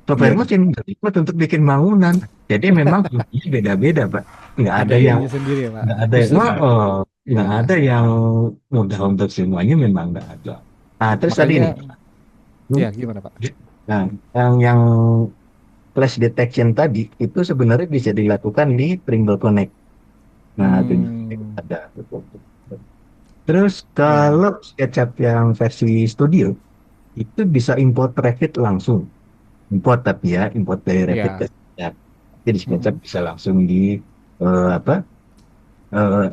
Software Iya, mesin jelimet untuk bikin bangunan. Jadi memang fungsinya beda-beda, Pak. Nggak Ada ada yang ininya sendiri ya Pak. nggak ada yang, Khusus. nggak Ya, ada yang mudah untuk semuanya, memang nggak ada. Nah, terus tadi nih, makanya hmm, ya gimana Pak? nah, yang flash detection tadi itu sebenarnya bisa dilakukan di Trimble Connect. Nah, Trimble Connect Hmm, ada. Terus ya. kalau SketchUp yang versi studio itu bisa import Revit langsung. Import tapi ya, import dari Revit ke Ya. SketchUp. Jadi di SketchUp Mm-mm. bisa langsung di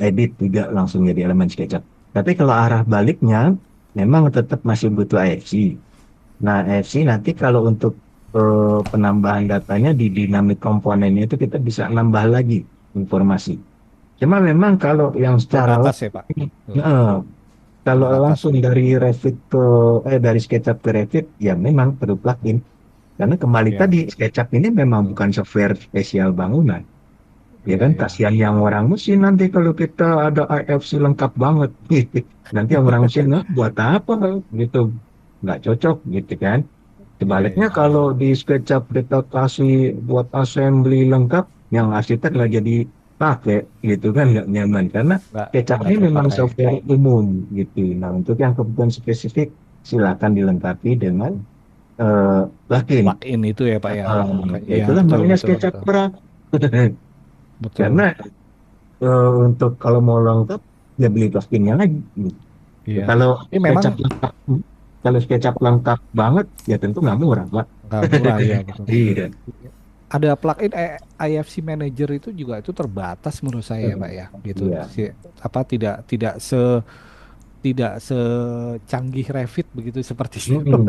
edit juga langsung jadi elemen SketchUp. Tapi kalau arah baliknya memang tetap masih butuh AFC. Nah, AFC nanti kalau untuk penambahan datanya di dynamic komponennya itu kita bisa nambah lagi informasi. Cuma memang kalau yang secara Terbatas ya Pak. langsung, Tuh, eh, kalau terbatas langsung gitu. dari Revit ke dari SketchUp ke Revit ya memang perlu plugin. Karena kembali tadi Ya, SketchUp ini memang betul. bukan software spesial bangunan. Ya Iya, kan, iya. kasihan yang orang mesin nanti kalau kita ada IFC lengkap banget. Nanti yang orang mesin nggak buat apa gitu, nggak cocok gitu kan. Iya, Sebaliknya iya. kalau di SketchUp kita kasih buat assembly lengkap, yang arsitek nggak jadi pakai gitu kan, nggak nyaman karena SketchUp Nggak ini memang terpakai. software umum gitu. Nah, untuk yang kebutuhan spesifik silakan dilengkapi dengan plugin. Plug-in itu ya Pak ya. Makanya, Ya iya itulah betul, makanya betul, SketchUp betul. berat. Karena Betul. untuk kalau mau lengkap ya beli plastiknya lagi. Ya, Iya. kalau Ini memang SketchUp lengkap, kalau SketchUp lengkap banget ya tentu nggak murah, Pak. nggak murah ya, betul. Iya. ada plugin IFC Manager itu juga itu terbatas menurut saya ya Pak ya gitu Iya. apa tidak secanggih Revit begitu seperti itu. Mm-mm.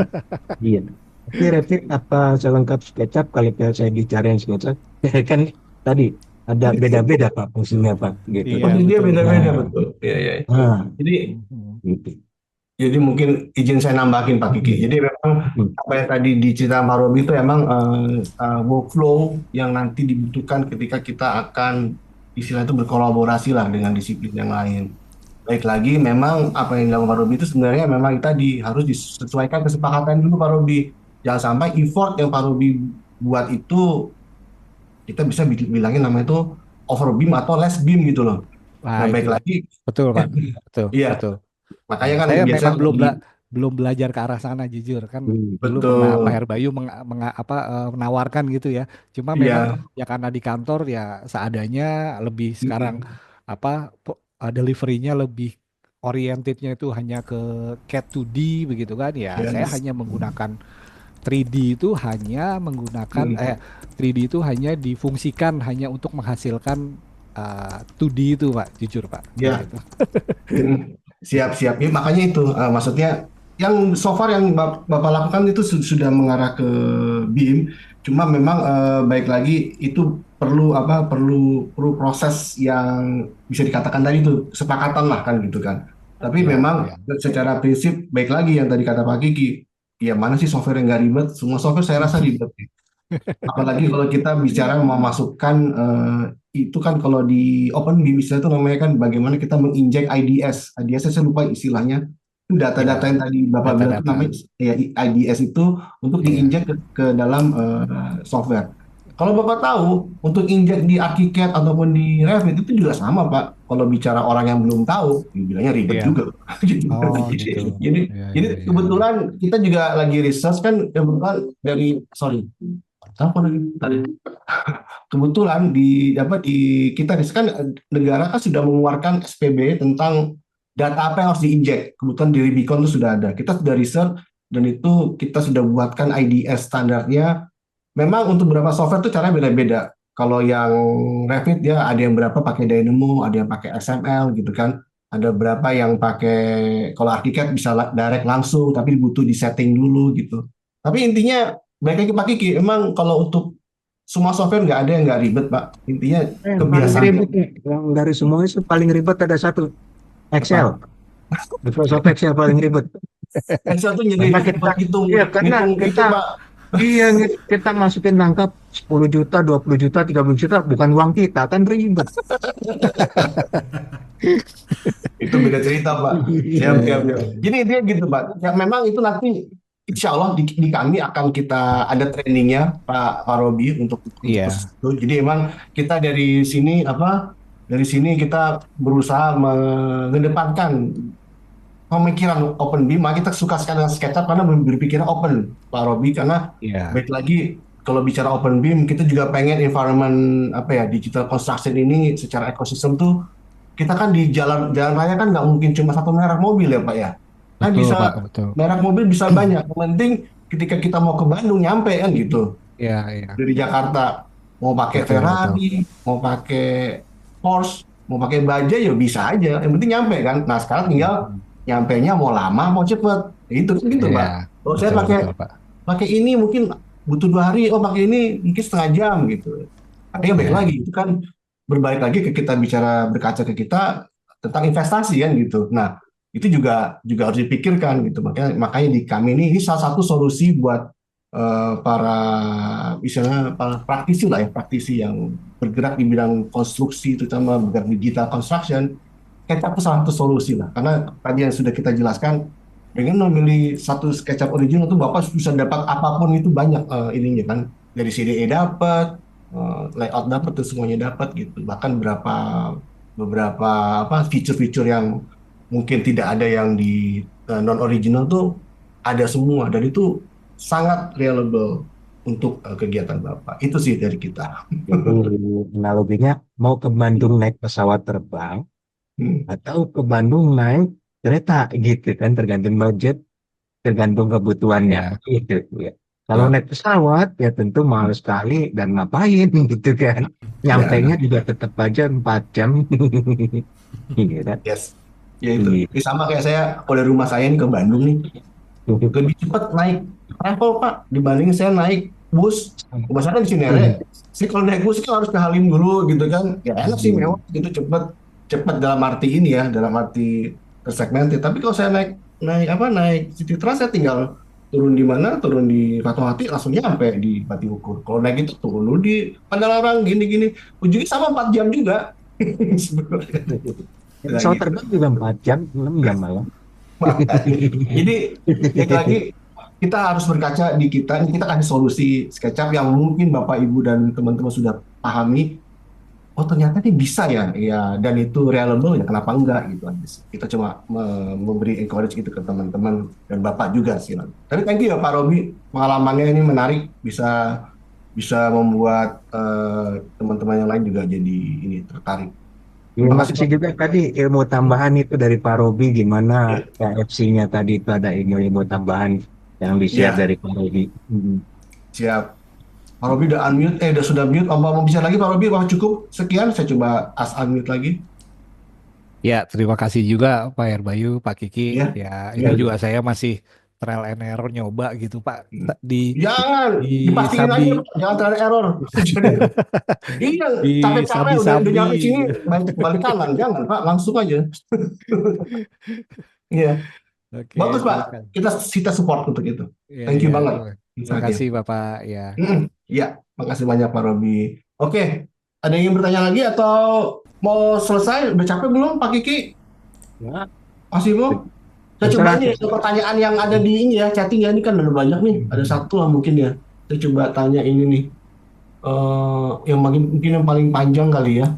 Iya. Tapi Revit apa selengkap SketchUp kalau saya bicarain SketchUp kan tadi ada beda-beda Pak fungsinya Pak gitu. Iya Posisi dia betul betul beda-beda Nah, betul. Iya, iya. nah Jadi Mhm. gitu. mungkin izin saya nambahin Pak Kiki. Mm-mm. Jadi memang Mm-mm. apa yang tadi diceritakan Pak Robi itu emang workflow yang nanti dibutuhkan ketika kita akan istilah itu berkolaborasi lah dengan disiplin yang lain. Baik lagi memang apa yang dilakukan Pak Robi itu sebenarnya memang tadi harus disesuaikan kesepakatan dulu Pak Robi. Jangan sampai effort yang Pak Robi buat itu kita bisa bilangin namanya itu over beam atau less beam gitu loh. Nah Nah baik itu lagi, betul Pak betul iya betul. makanya Ya, kan saya biasanya memang kalau di belum belajar ke arah sana jujur kan dulu pernah Pak betul, Herbayu menawarkan gitu ya. Cuma memang iya, ya karena di kantor ya seadanya lebih sekarang mm, deliverynya lebih orientednya itu hanya ke CAD 2D begitu kan ya. Saya yes, hanya menggunakan 3D itu hanya menggunakan mm, 3D itu hanya difungsikan hanya untuk menghasilkan 2D itu Pak, jujur Pak, ya. gitu. Siap-siap. Ya, makanya itu maksudnya yang so far yang Bapak lakukan itu sudah mengarah ke BIM. Cuma memang baik lagi itu perlu apa perlu proses yang bisa dikatakan tadi itu kesepakatan lah kan gitu kan. Tapi Ya, memang ya. secara prinsip baik lagi yang tadi kata Pak Kiki, ya mana sih software yang nggak ribet? Semua software saya rasa ribet. Apalagi kalau kita bicara memasukkan itu kan kalau di OpenBIM istilah itu namanya kan bagaimana kita menginjek IDS. IDS saya lupa istilahnya. Itu data-data Ya, yang tadi Bapak bilang itu data-data. namanya ya IDS itu untuk Ya, diinjek ke dalam software. Kalau Bapak tahu untuk injek di ArchiCAD ataupun di Revit itu juga sama Pak. Kalau bicara orang yang belum tahu, dibilangnya ribet ya. juga. Gitu. Oh, gitu. Jadi, Ya, jadi ya, ya, ya. kebetulan kita juga lagi research kan kebetulan dari sorry apa lagi tadi kebetulan di apa di kita di kan negara kan sudah mengeluarkan SPB tentang data apa yang harus diinjek. Kebetulan di Rubicon itu sudah ada. Kita sudah research dan itu kita sudah buatkan IDS standarnya. Memang untuk beberapa software itu caranya beda-beda. Kalau yang Revit dia ada yang berapa pakai Dynamo, ada yang pakai XML gitu kan. Ada berapa yang pakai kalau Archicad bisa direct langsung tapi butuh di setting dulu gitu. Tapi intinya baik lagi Pak Kiki, emang kalau untuk semua software nggak ada yang nggak ribet Pak. Intinya Yang paling kebiasaan. ribet nih, yang dari semua itu paling ribet ada satu, Excel. Apa? Microsoft Excel paling ribet. Excel tuh jadi Karena kita, buat hitung iya karena hitung itu kita, Pak. iya kita masukin angka 10 juta, 20 juta, 30 juta, bukan uang kita, kan ribet. Itu beda cerita Pak. Ya, Siap, siap, ya, siap. ya. Jadi dia gitu Pak. Ya memang itu nanti insya Allah di kami akan kita ada trainingnya Pak Robi untuk Iya, khusus itu. Jadi emang kita dari sini apa dari sini kita berusaha mengedepankan pemikiran open BIM. Kita suka sekali dengan SketchUp karena berpikirnya open Pak Robi karena iya. baik lagi kalau bicara open BIM kita juga pengen environment apa ya digital construction ini secara ekosistem tuh kita kan di jalan jalan raya kan nggak mungkin cuma satu merek mobil ya Pak ya. Kan Betul, Pak, bisa betul. merek mobil bisa banyak. Yang penting ketika kita mau ke Bandung nyampe kan gitu. Iya, iya. Dari Jakarta mau pakai Betul, betul. Ferrari, mau pakai Porsche, mau pakai Bajaj ya bisa aja. Yang penting nyampe kan. Nah sekarang tinggal Mhm. nyampenya mau lama mau cepet. Itu kan gitu Iya, Pak. Kalau saya betul, pakai betul, Pak. pakai ini mungkin butuh 2 hari. Oh pakai ini mungkin setengah jam gitu. Artinya baik Iya, lagi itu kan berbalik lagi ke kita bicara berkaca ke kita tentang investasi kan gitu. Nah, itu juga juga harus dipikirkan gitu. Makanya makanya di kami ini salah satu solusi buat para misalnya para praktisi lah ya, praktisi yang bergerak di bidang konstruksi terutama bergerak di digital construction. SketchUp itu salah satu solusi lah. Karena tadi yang sudah kita jelaskan dengan memilih satu SketchUp original itu Bapak bisa dapat apapun itu banyak ininya kan. Dari CDE dapat, layout dapat, tuh semuanya dapat gitu. Bahkan beberapa apa fitur-fitur yang mungkin tidak ada yang di non original tuh ada semua dan itu sangat reliable untuk kegiatan Bapak. Itu sih dari kita. Jadi analoginya mau ke Bandung naik pesawat terbang Hmm. atau ke Bandung naik kereta gitu kan, tergantung budget, tergantung kebutuhannya iya. gitu ya. Kalau Ya, naik pesawat ya tentu mahal sekali dan ngapain gitu kan. ya, Nyampainya juga tetap aja 4 jam. Iya kan? yes. Ya itu. Iya. Ini sama kayak saya, kalau dari rumah saya nih ke Bandung nih, lebih cepat naik travel Pak dibanding saya naik bus. Kebanyakan di Cinere. Sih kalau naik bus kan harus ke Halim dulu gitu kan. Ya enak sih, mewah gitu, cepet cepet dalam arti ini ya, dalam arti tersegmented. Tapi kalau saya naik naik apa naik City Trans, saya tinggal turun di mana, turun di Fatmawati langsung nyampe di Patiukur. Kalau naik itu turun dulu di Padalarang gini-gini, ujungnya sama 4 jam juga. Sebenarnya. Nah, Pesawat gitu. terbang juga 4 jam, 6 jam malah. Makanya. Jadi lagi kita harus berkaca di kita, ini kita kasih solusi SketchUp yang mungkin Bapak Ibu dan teman-teman sudah pahami. Oh ternyata ini bisa ya, ya dan itu reliable ya kenapa enggak gitu aja sih. Kita cuma memberi encourage gitu ke teman-teman dan Bapak juga sih. Tapi thank you ya Pak Robi, pengalamannya ini menarik, bisa bisa membuat teman-teman yang lain juga jadi ini tertarik. Terima Terima kasih kasih Pak. juga tadi ilmu tambahan itu dari Pak Robi, gimana Ya, KFC-nya tadi itu ada ilmu tambahan yang di-share ya, dari Pak Robi. siap. Pak Robi udah unmute, udah sudah mute. Mau bisa lagi Pak Robi? Apa cukup? Sekian, saya coba unmute lagi. Ya, terima kasih juga Pak Herbayu, Pak Kiki. Ya, Ya, ini ya. juga saya masih trial and error nyoba gitu Pak. Di Jangan, di dipastiin sabi aja, Pak. Jangan terlalu error. Jadi, iya, di capek-capek udah sabi-sabi. nyampe sini, balik kanan. Jangan, Pak, langsung aja. Iya, Oke, bagus terima Pak. kasih. Kita support untuk itu. Ya, Thank you ya, banget terima insight-nya. kasih Bapak. Ya. Iya, makasih banyak Pak Robi. Oke, ada yang ingin bertanya lagi atau mau selesai? Udah capek belum Pak Kiki? Ya, Masih belum? Saya coba terserah. ini ya, pertanyaan yang ada di ini ya, chatting ya, ini kan ada banyak nih. Ada satu lah mungkin ya. Saya coba tanya ini nih. Yang mungkin yang paling panjang kali ya.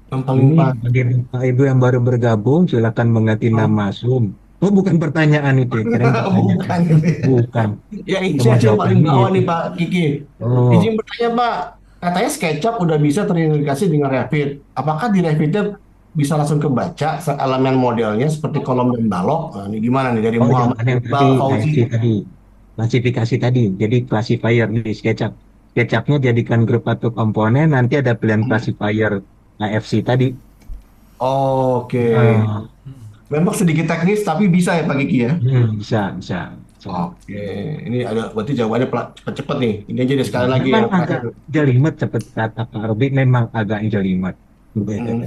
Yang paling Ini panjang. bagi Bapak Ibu yang baru bergabung, silakan mengganti nama Zoom. Oh, bukan pertanyaan itu, ya. Kirain pertanyaan. Bukan ini. Bukan. Ya, ini Cuma saya paling jawabannya bawah itu. nih Pak Kiki. Oh, Izin bertanya Pak, katanya SketchUp udah bisa terintegrasi dengan Revit. Apakah di Revitnya bisa langsung kebaca elemen modelnya seperti kolom dan balok? Nah, ini gimana nih dari oh Muhammad jangan yang tadi Iqbal Fauzi? AFC tadi. Klasifikasi tadi. Jadi classifier di SketchUp. SketchUp-nya jadikan grup atau komponen, nanti ada pilihan classifier AFC tadi. Oke. Ah, Memang sedikit teknis tapi bisa ya Pak Kiki ya? bisa, bisa, bisa. Oke, ini ada berarti jawabannya cepet-cepet nih. Ini aja deh sekali lagi Memang yang terakhir. agak jelimet seperti kata Pak Robi, memang agak jelimet. Hmm.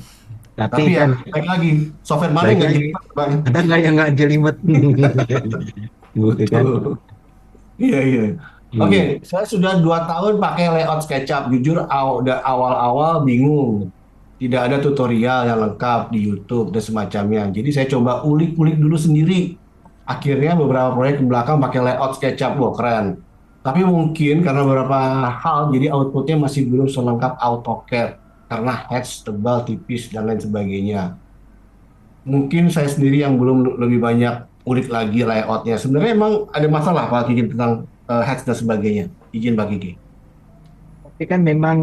Tapi Tapi ya, kan baik lagi. Software mana baik yang nggak lagi, jadi Pak? ada nggak yang nggak jelimet? Gitu kan? Betul. Iya, iya. Oke, Iya. saya sudah 2 tahun pakai layout SketchUp. Jujur, udah awal-awal bingung. Tidak ada tutorial yang lengkap di YouTube dan semacamnya. Jadi saya coba ulik-ulik dulu sendiri. Akhirnya beberapa proyek ke belakang pakai layout SketchUp. Wah, keren. Tapi mungkin karena beberapa hal, jadi outputnya masih belum selengkap AutoCAD. Karena hatch tebal, tipis, dan lain sebagainya. Mungkin saya sendiri yang belum lebih banyak ulik lagi layoutnya. Sebenarnya emang ada masalah Pak Kiki tentang heads dan sebagainya. Izin Pak Kiki. Tapi kan memang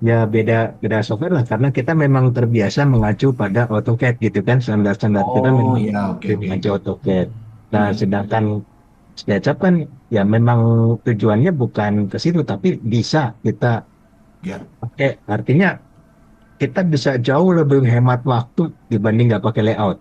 ya beda beda software lah karena kita memang terbiasa mengacu pada AutoCAD gitu kan, standar-standar kita Oh memang ya, oke oke. mengacu AutoCAD. Nah, sedangkan SketchUp kan ya memang tujuannya bukan ke situ tapi bisa kita Ya, pakai. Artinya kita bisa jauh lebih hemat waktu dibanding nggak pakai layout.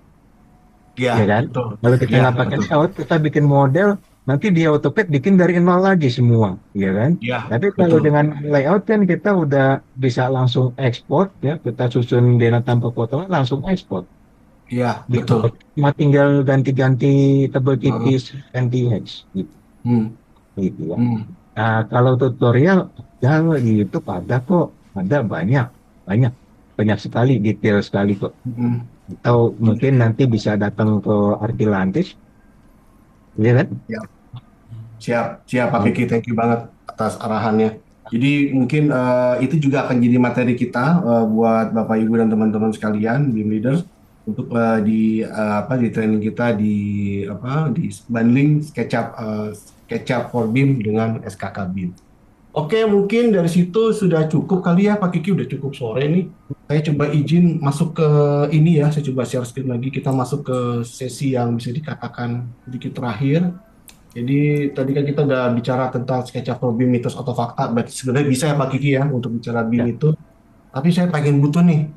ya Ya kan? betul. Kalau kita Ya nggak pakai betul. layout, kita bikin model, nanti di AutoCAD bikin dari nol lagi semua, ya kan? Ya Tapi kalau betul. dengan layout kan kita udah bisa langsung ekspor, ya, kita susun data tanpa potongan langsung ekspor. Ya Gitu. betul. Cuma tinggal ganti-ganti tebel Hmm, tipis, ganti hedge, gitu, hmm, gitu ya. hmm. Nah, kalau tutorial, ya di YouTube ada kok, ada banyak, banyak, banyak sekali, detail sekali kok. Hmm. Atau mungkin nanti bisa datang ke Artilantis, ya kan? Ya, siap, siap Pak Kiki. Thank you banget atas arahannya. Jadi mungkin itu juga akan jadi materi kita buat Bapak Ibu dan teman-teman sekalian, BIM leaders, untuk di training kita di bundling SketchUp for BIM dengan SKK BIM. Oke, mungkin dari situ sudah cukup kali ya Pak Kiki, udah cukup sore nih. Saya coba izin masuk ke ini ya, saya coba share screen lagi. Kita masuk ke sesi yang bisa dikatakan sedikit terakhir. Jadi tadi kan kita udah bicara tentang SketchUp for BIM mitos atau fakta. Berarti sebenarnya bisa ya Pak Kiki ya untuk bicara BIM Ya, itu. Tapi saya pengen butuh nih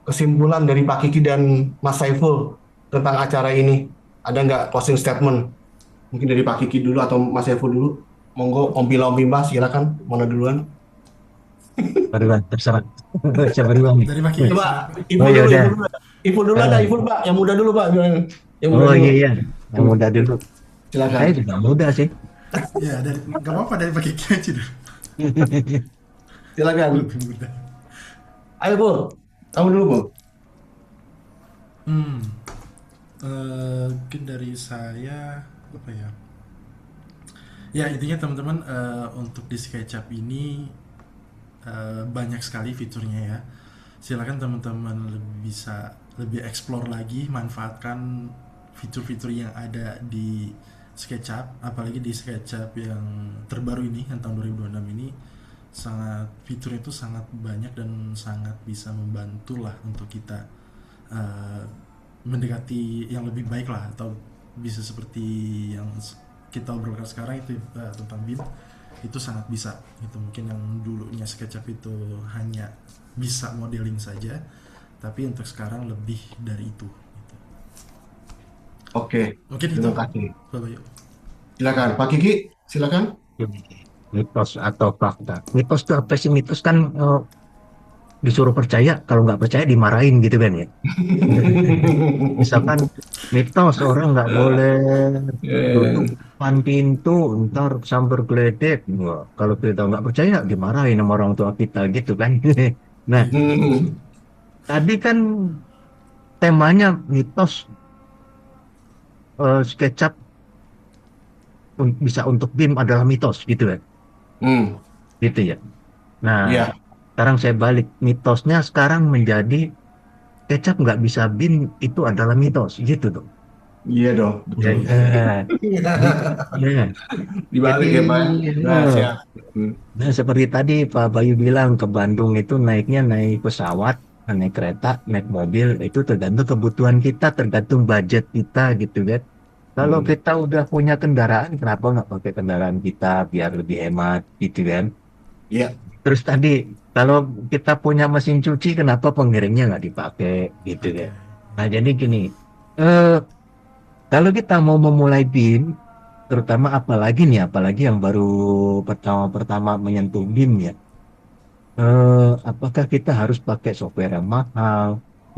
kesimpulan dari Pak Kiki dan Mas Saiful tentang acara ini. Ada nggak closing statement? Mungkin dari Pak Kiki dulu atau Mas Saiful dulu. Monggo Om Pila Om Bimba silakan. Mana duluan? barusan terserah. Siapa duluan nih? Dari Pak Kiki, Coba silakan. Ibu Oh ya dulu, udah. Ibu dulu. Ibu dulu ada, Eh, Ibu Pak. Yang muda dulu Pak. Yang muda oh dulu. iya iya, yang Hmm, muda dulu. Saya silakan. juga muda sih. Ya, nggak apa-apa dari Pak Kiki aja dulu. Silakan. Lebih mudah. Ayo Bu. Kamu dulu Bu. Hmm, mungkin dari saya apa ya? Ya intinya teman-teman, untuk di SketchUp ini banyak sekali fiturnya ya. Silakan teman-teman bisa lebih explore lagi, manfaatkan fitur-fitur yang ada di SketchUp, apalagi di SketchUp yang terbaru ini, yang tahun 2026 ini, sangat fiturnya itu sangat banyak dan sangat bisa membantu lah untuk kita eh, mendekati yang lebih baik lah, atau bisa seperti yang kita obrolkan sekarang itu, tentang BIM itu sangat bisa itu. Mungkin yang dulunya SketchUp itu hanya bisa modeling saja, tapi untuk sekarang lebih dari itu gitu. Oke. Mungkin itu Terima kasih. Bapak yuk. Silakan. Pak Kiki, silakan. Mitos atau fakta. Mitos itu apa sih? Mitos kan disuruh percaya, kalau nggak percaya dimarahin gitu kan ya. Misalkan mitos orang nggak boleh duduk Eh, depan pintu, ntar sambar geledek. Wah, kalau kita nggak percaya dimarahin sama orang tua kita gitu kan. Nah, Iya. hmm, tadi kan temanya mitos, SketchUp bisa untuk BIM adalah mitos gitu kan. hmm, Gitu ya. Nah, iya, sekarang saya balik, mitosnya sekarang menjadi SketchUp nggak bisa BIM itu adalah mitos gitu dong. iya dong, Ya, betul. gitu. Ya. Jadi, Dibalik ya Pak. Nah, eh, siap. Hmm, nah seperti tadi Pak Bayu bilang, ke Bandung itu naiknya naik pesawat, naik kereta, naik mobil, itu tergantung kebutuhan kita, tergantung budget kita gitu kan. Kalau hmm, kita udah punya kendaraan, kenapa nggak pakai kendaraan kita biar lebih hemat gitu kan? iya. Terus tadi, kalau kita punya mesin cuci, kenapa pengiringnya nggak dipakai gitu Oke. kan? Nah jadi gini, eh, kalau kita mau memulai BIM, terutama apalagi nih, apalagi yang baru pertama-pertama menyentuh BIM ya, apakah kita harus pakai software yang mahal,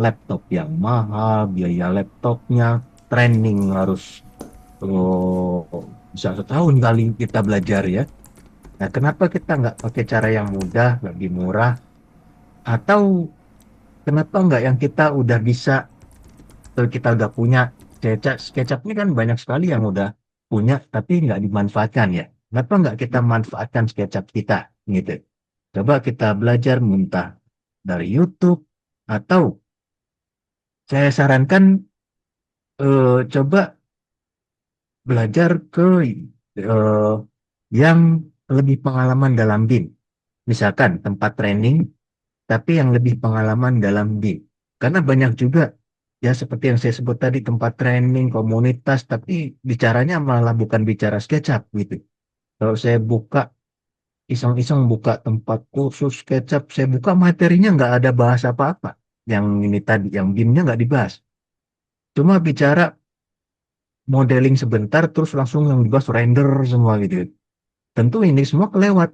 laptop yang mahal, biaya laptopnya, training harus bisa setahun kali kita belajar ya. Nah, kenapa kita nggak pakai cara yang mudah, lebih murah, atau kenapa nggak yang kita udah bisa, kita udah punya SketchUp, SketchUp ini kan banyak sekali yang udah punya tapi nggak dimanfaatkan ya. Kenapa nggak kita manfaatkan SketchUp kita gitu? Coba kita belajar mentah dari YouTube, atau saya sarankan coba belajar ke eh, yang lebih pengalaman dalam BIM. Misalkan tempat training tapi yang lebih pengalaman dalam BIM. Karena banyak juga ya seperti yang saya sebut tadi, tempat training, komunitas, tapi bicaranya malah bukan bicara SketchUp gitu. Kalau saya buka, iseng-iseng buka tempat kursus SketchUp, saya buka materinya nggak ada bahas apa-apa. Yang ini tadi, yang BIM-nya nggak dibahas. Cuma bicara modeling sebentar, terus langsung yang dibahas render semua gitu. Tentu ini semua kelewat.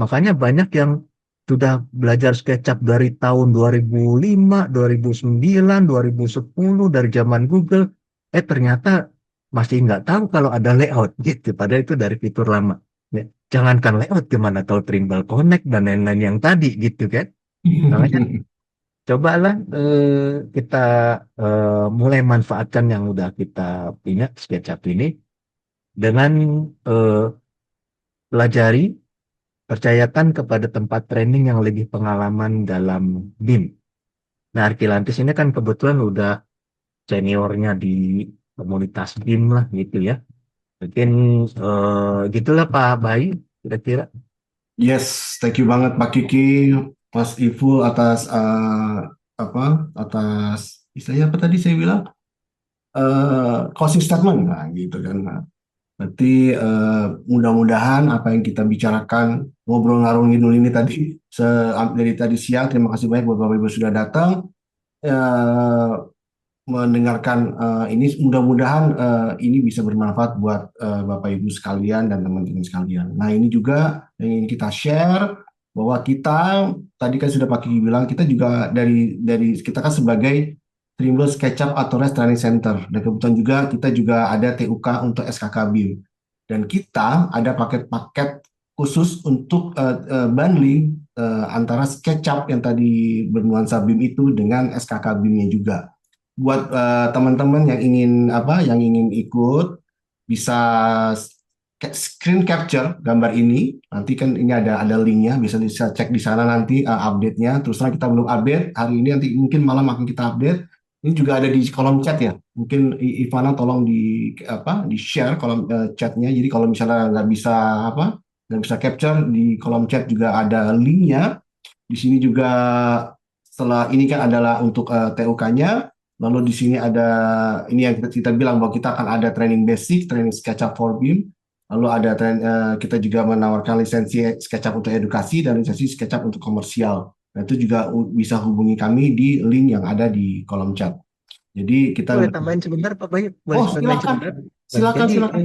Makanya banyak yang sudah belajar SketchUp dari tahun 2005, 2009, 2010, dari zaman Google. Ternyata masih nggak tahu kalau ada layout gitu. Padahal itu dari fitur lama. Ya, jangankan layout, gimana tahu Trimble Connect dan lain-lain yang tadi gitu kan. Makanya cobalah kita mulai manfaatkan yang udah kita punya SketchUp ini dengan eh, pelajari, percayakan kepada tempat training yang lebih pengalaman dalam BIM. Nah, Arkilantis ini kan kebetulan udah seniornya di komunitas BIM lah gitu ya. Mungkin gitulah Pak Bayu, kira-kira. Yes, thank you banget Pak Kiki, Mas Ifu atas apa? Atas istilahnya apa tadi saya bilang? Closing statement, nah gitu kan. Nah, Berarti mudah-mudahan apa yang kita bicarakan ngobrol ngarung ngidul ini tadi dari tadi siang, terima kasih banyak buat Bapak Ibu sudah datang. Eh, Mendengarkan ini mudah-mudahan ini bisa bermanfaat buat Bapak Ibu sekalian dan teman-teman sekalian. Nah, ini juga yang ingin kita share bahwa kita tadi kan sudah Pak Kiki bilang kita juga dari kita kan sebagai Trimble SketchUp atau Rest Training Center, dan kebetulan juga kita juga ada TUK untuk SKK BIM, dan kita ada paket-paket khusus untuk bundling antara SketchUp yang tadi bernuansa BIM itu dengan SKK BIM-nya juga. Buat teman-teman yang ingin yang ingin ikut bisa screen capture gambar ini. Nanti kan ini ada linknya, bisa cek di sana nanti update-nya. Terus terang kita belum update hari ini, nanti mungkin malam akan kita update. Ini juga ada di kolom chat ya. Mungkin Ivana tolong di share kolom chatnya. Jadi kalau misalnya nggak bisa capture, di kolom chat juga ada linknya. Di sini juga setelah ini kan adalah untuk TUK-nya. Lalu di sini ada ini yang kita bilang bahwa kita akan ada training basic, training SketchUp for BIM. Lalu ada kita juga menawarkan lisensi SketchUp untuk edukasi dan lisensi SketchUp untuk komersial. Nah, itu juga bisa hubungi kami di link yang ada di kolom chat. Jadi kita Boleh tambahin sebentar Pak Bayu? Boleh tambahin silakan. sebentar? Silakan, Jadi silakan.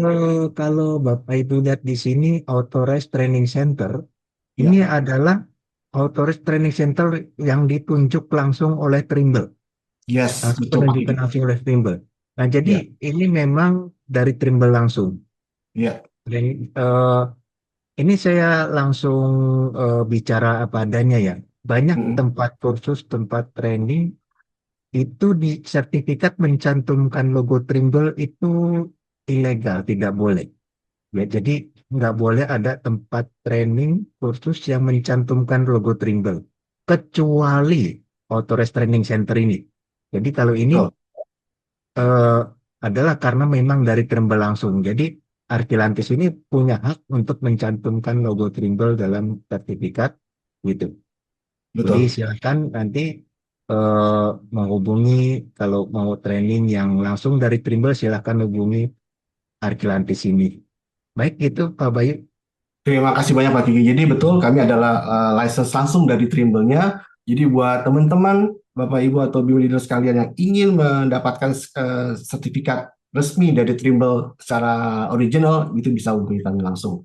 kalau Bapak Ibu lihat di sini Authorized Training Center, ini Ya. adalah Authorized Training Center yang ditunjuk langsung oleh Trimble, Yes, langsung betul Pak penunjukan Kiki. langsung oleh Trimble. Nah, jadi Ya, ini memang dari Trimble langsung. ya. Dan ini saya langsung bicara apa adanya ya. Banyak Mm-mm. tempat kursus, tempat training itu di sertifikat mencantumkan logo Trimble itu ilegal, tidak boleh. Ya, jadi nggak boleh ada tempat training kursus yang mencantumkan logo Trimble, kecuali Authorized Training Center ini. Jadi kalau ini Betul, eh, adalah karena memang dari Trimble langsung. Jadi Arkilantis ini punya hak untuk mencantumkan logo Trimble dalam sertifikat gitu. Jadi betul. silakan nanti menghubungi kalau mau training yang langsung dari Trimble silakan hubungi Arkilantis ini. Baik gitu Pak Bayu. Terima kasih banyak Pak Kiki. Jadi betul kami adalah license langsung dari Trimble-nya. Jadi buat teman-teman, Bapak Ibu atau BIM leader sekalian yang ingin mendapatkan sertifikat resmi dari Trimble secara original, itu bisa hubungi kami langsung.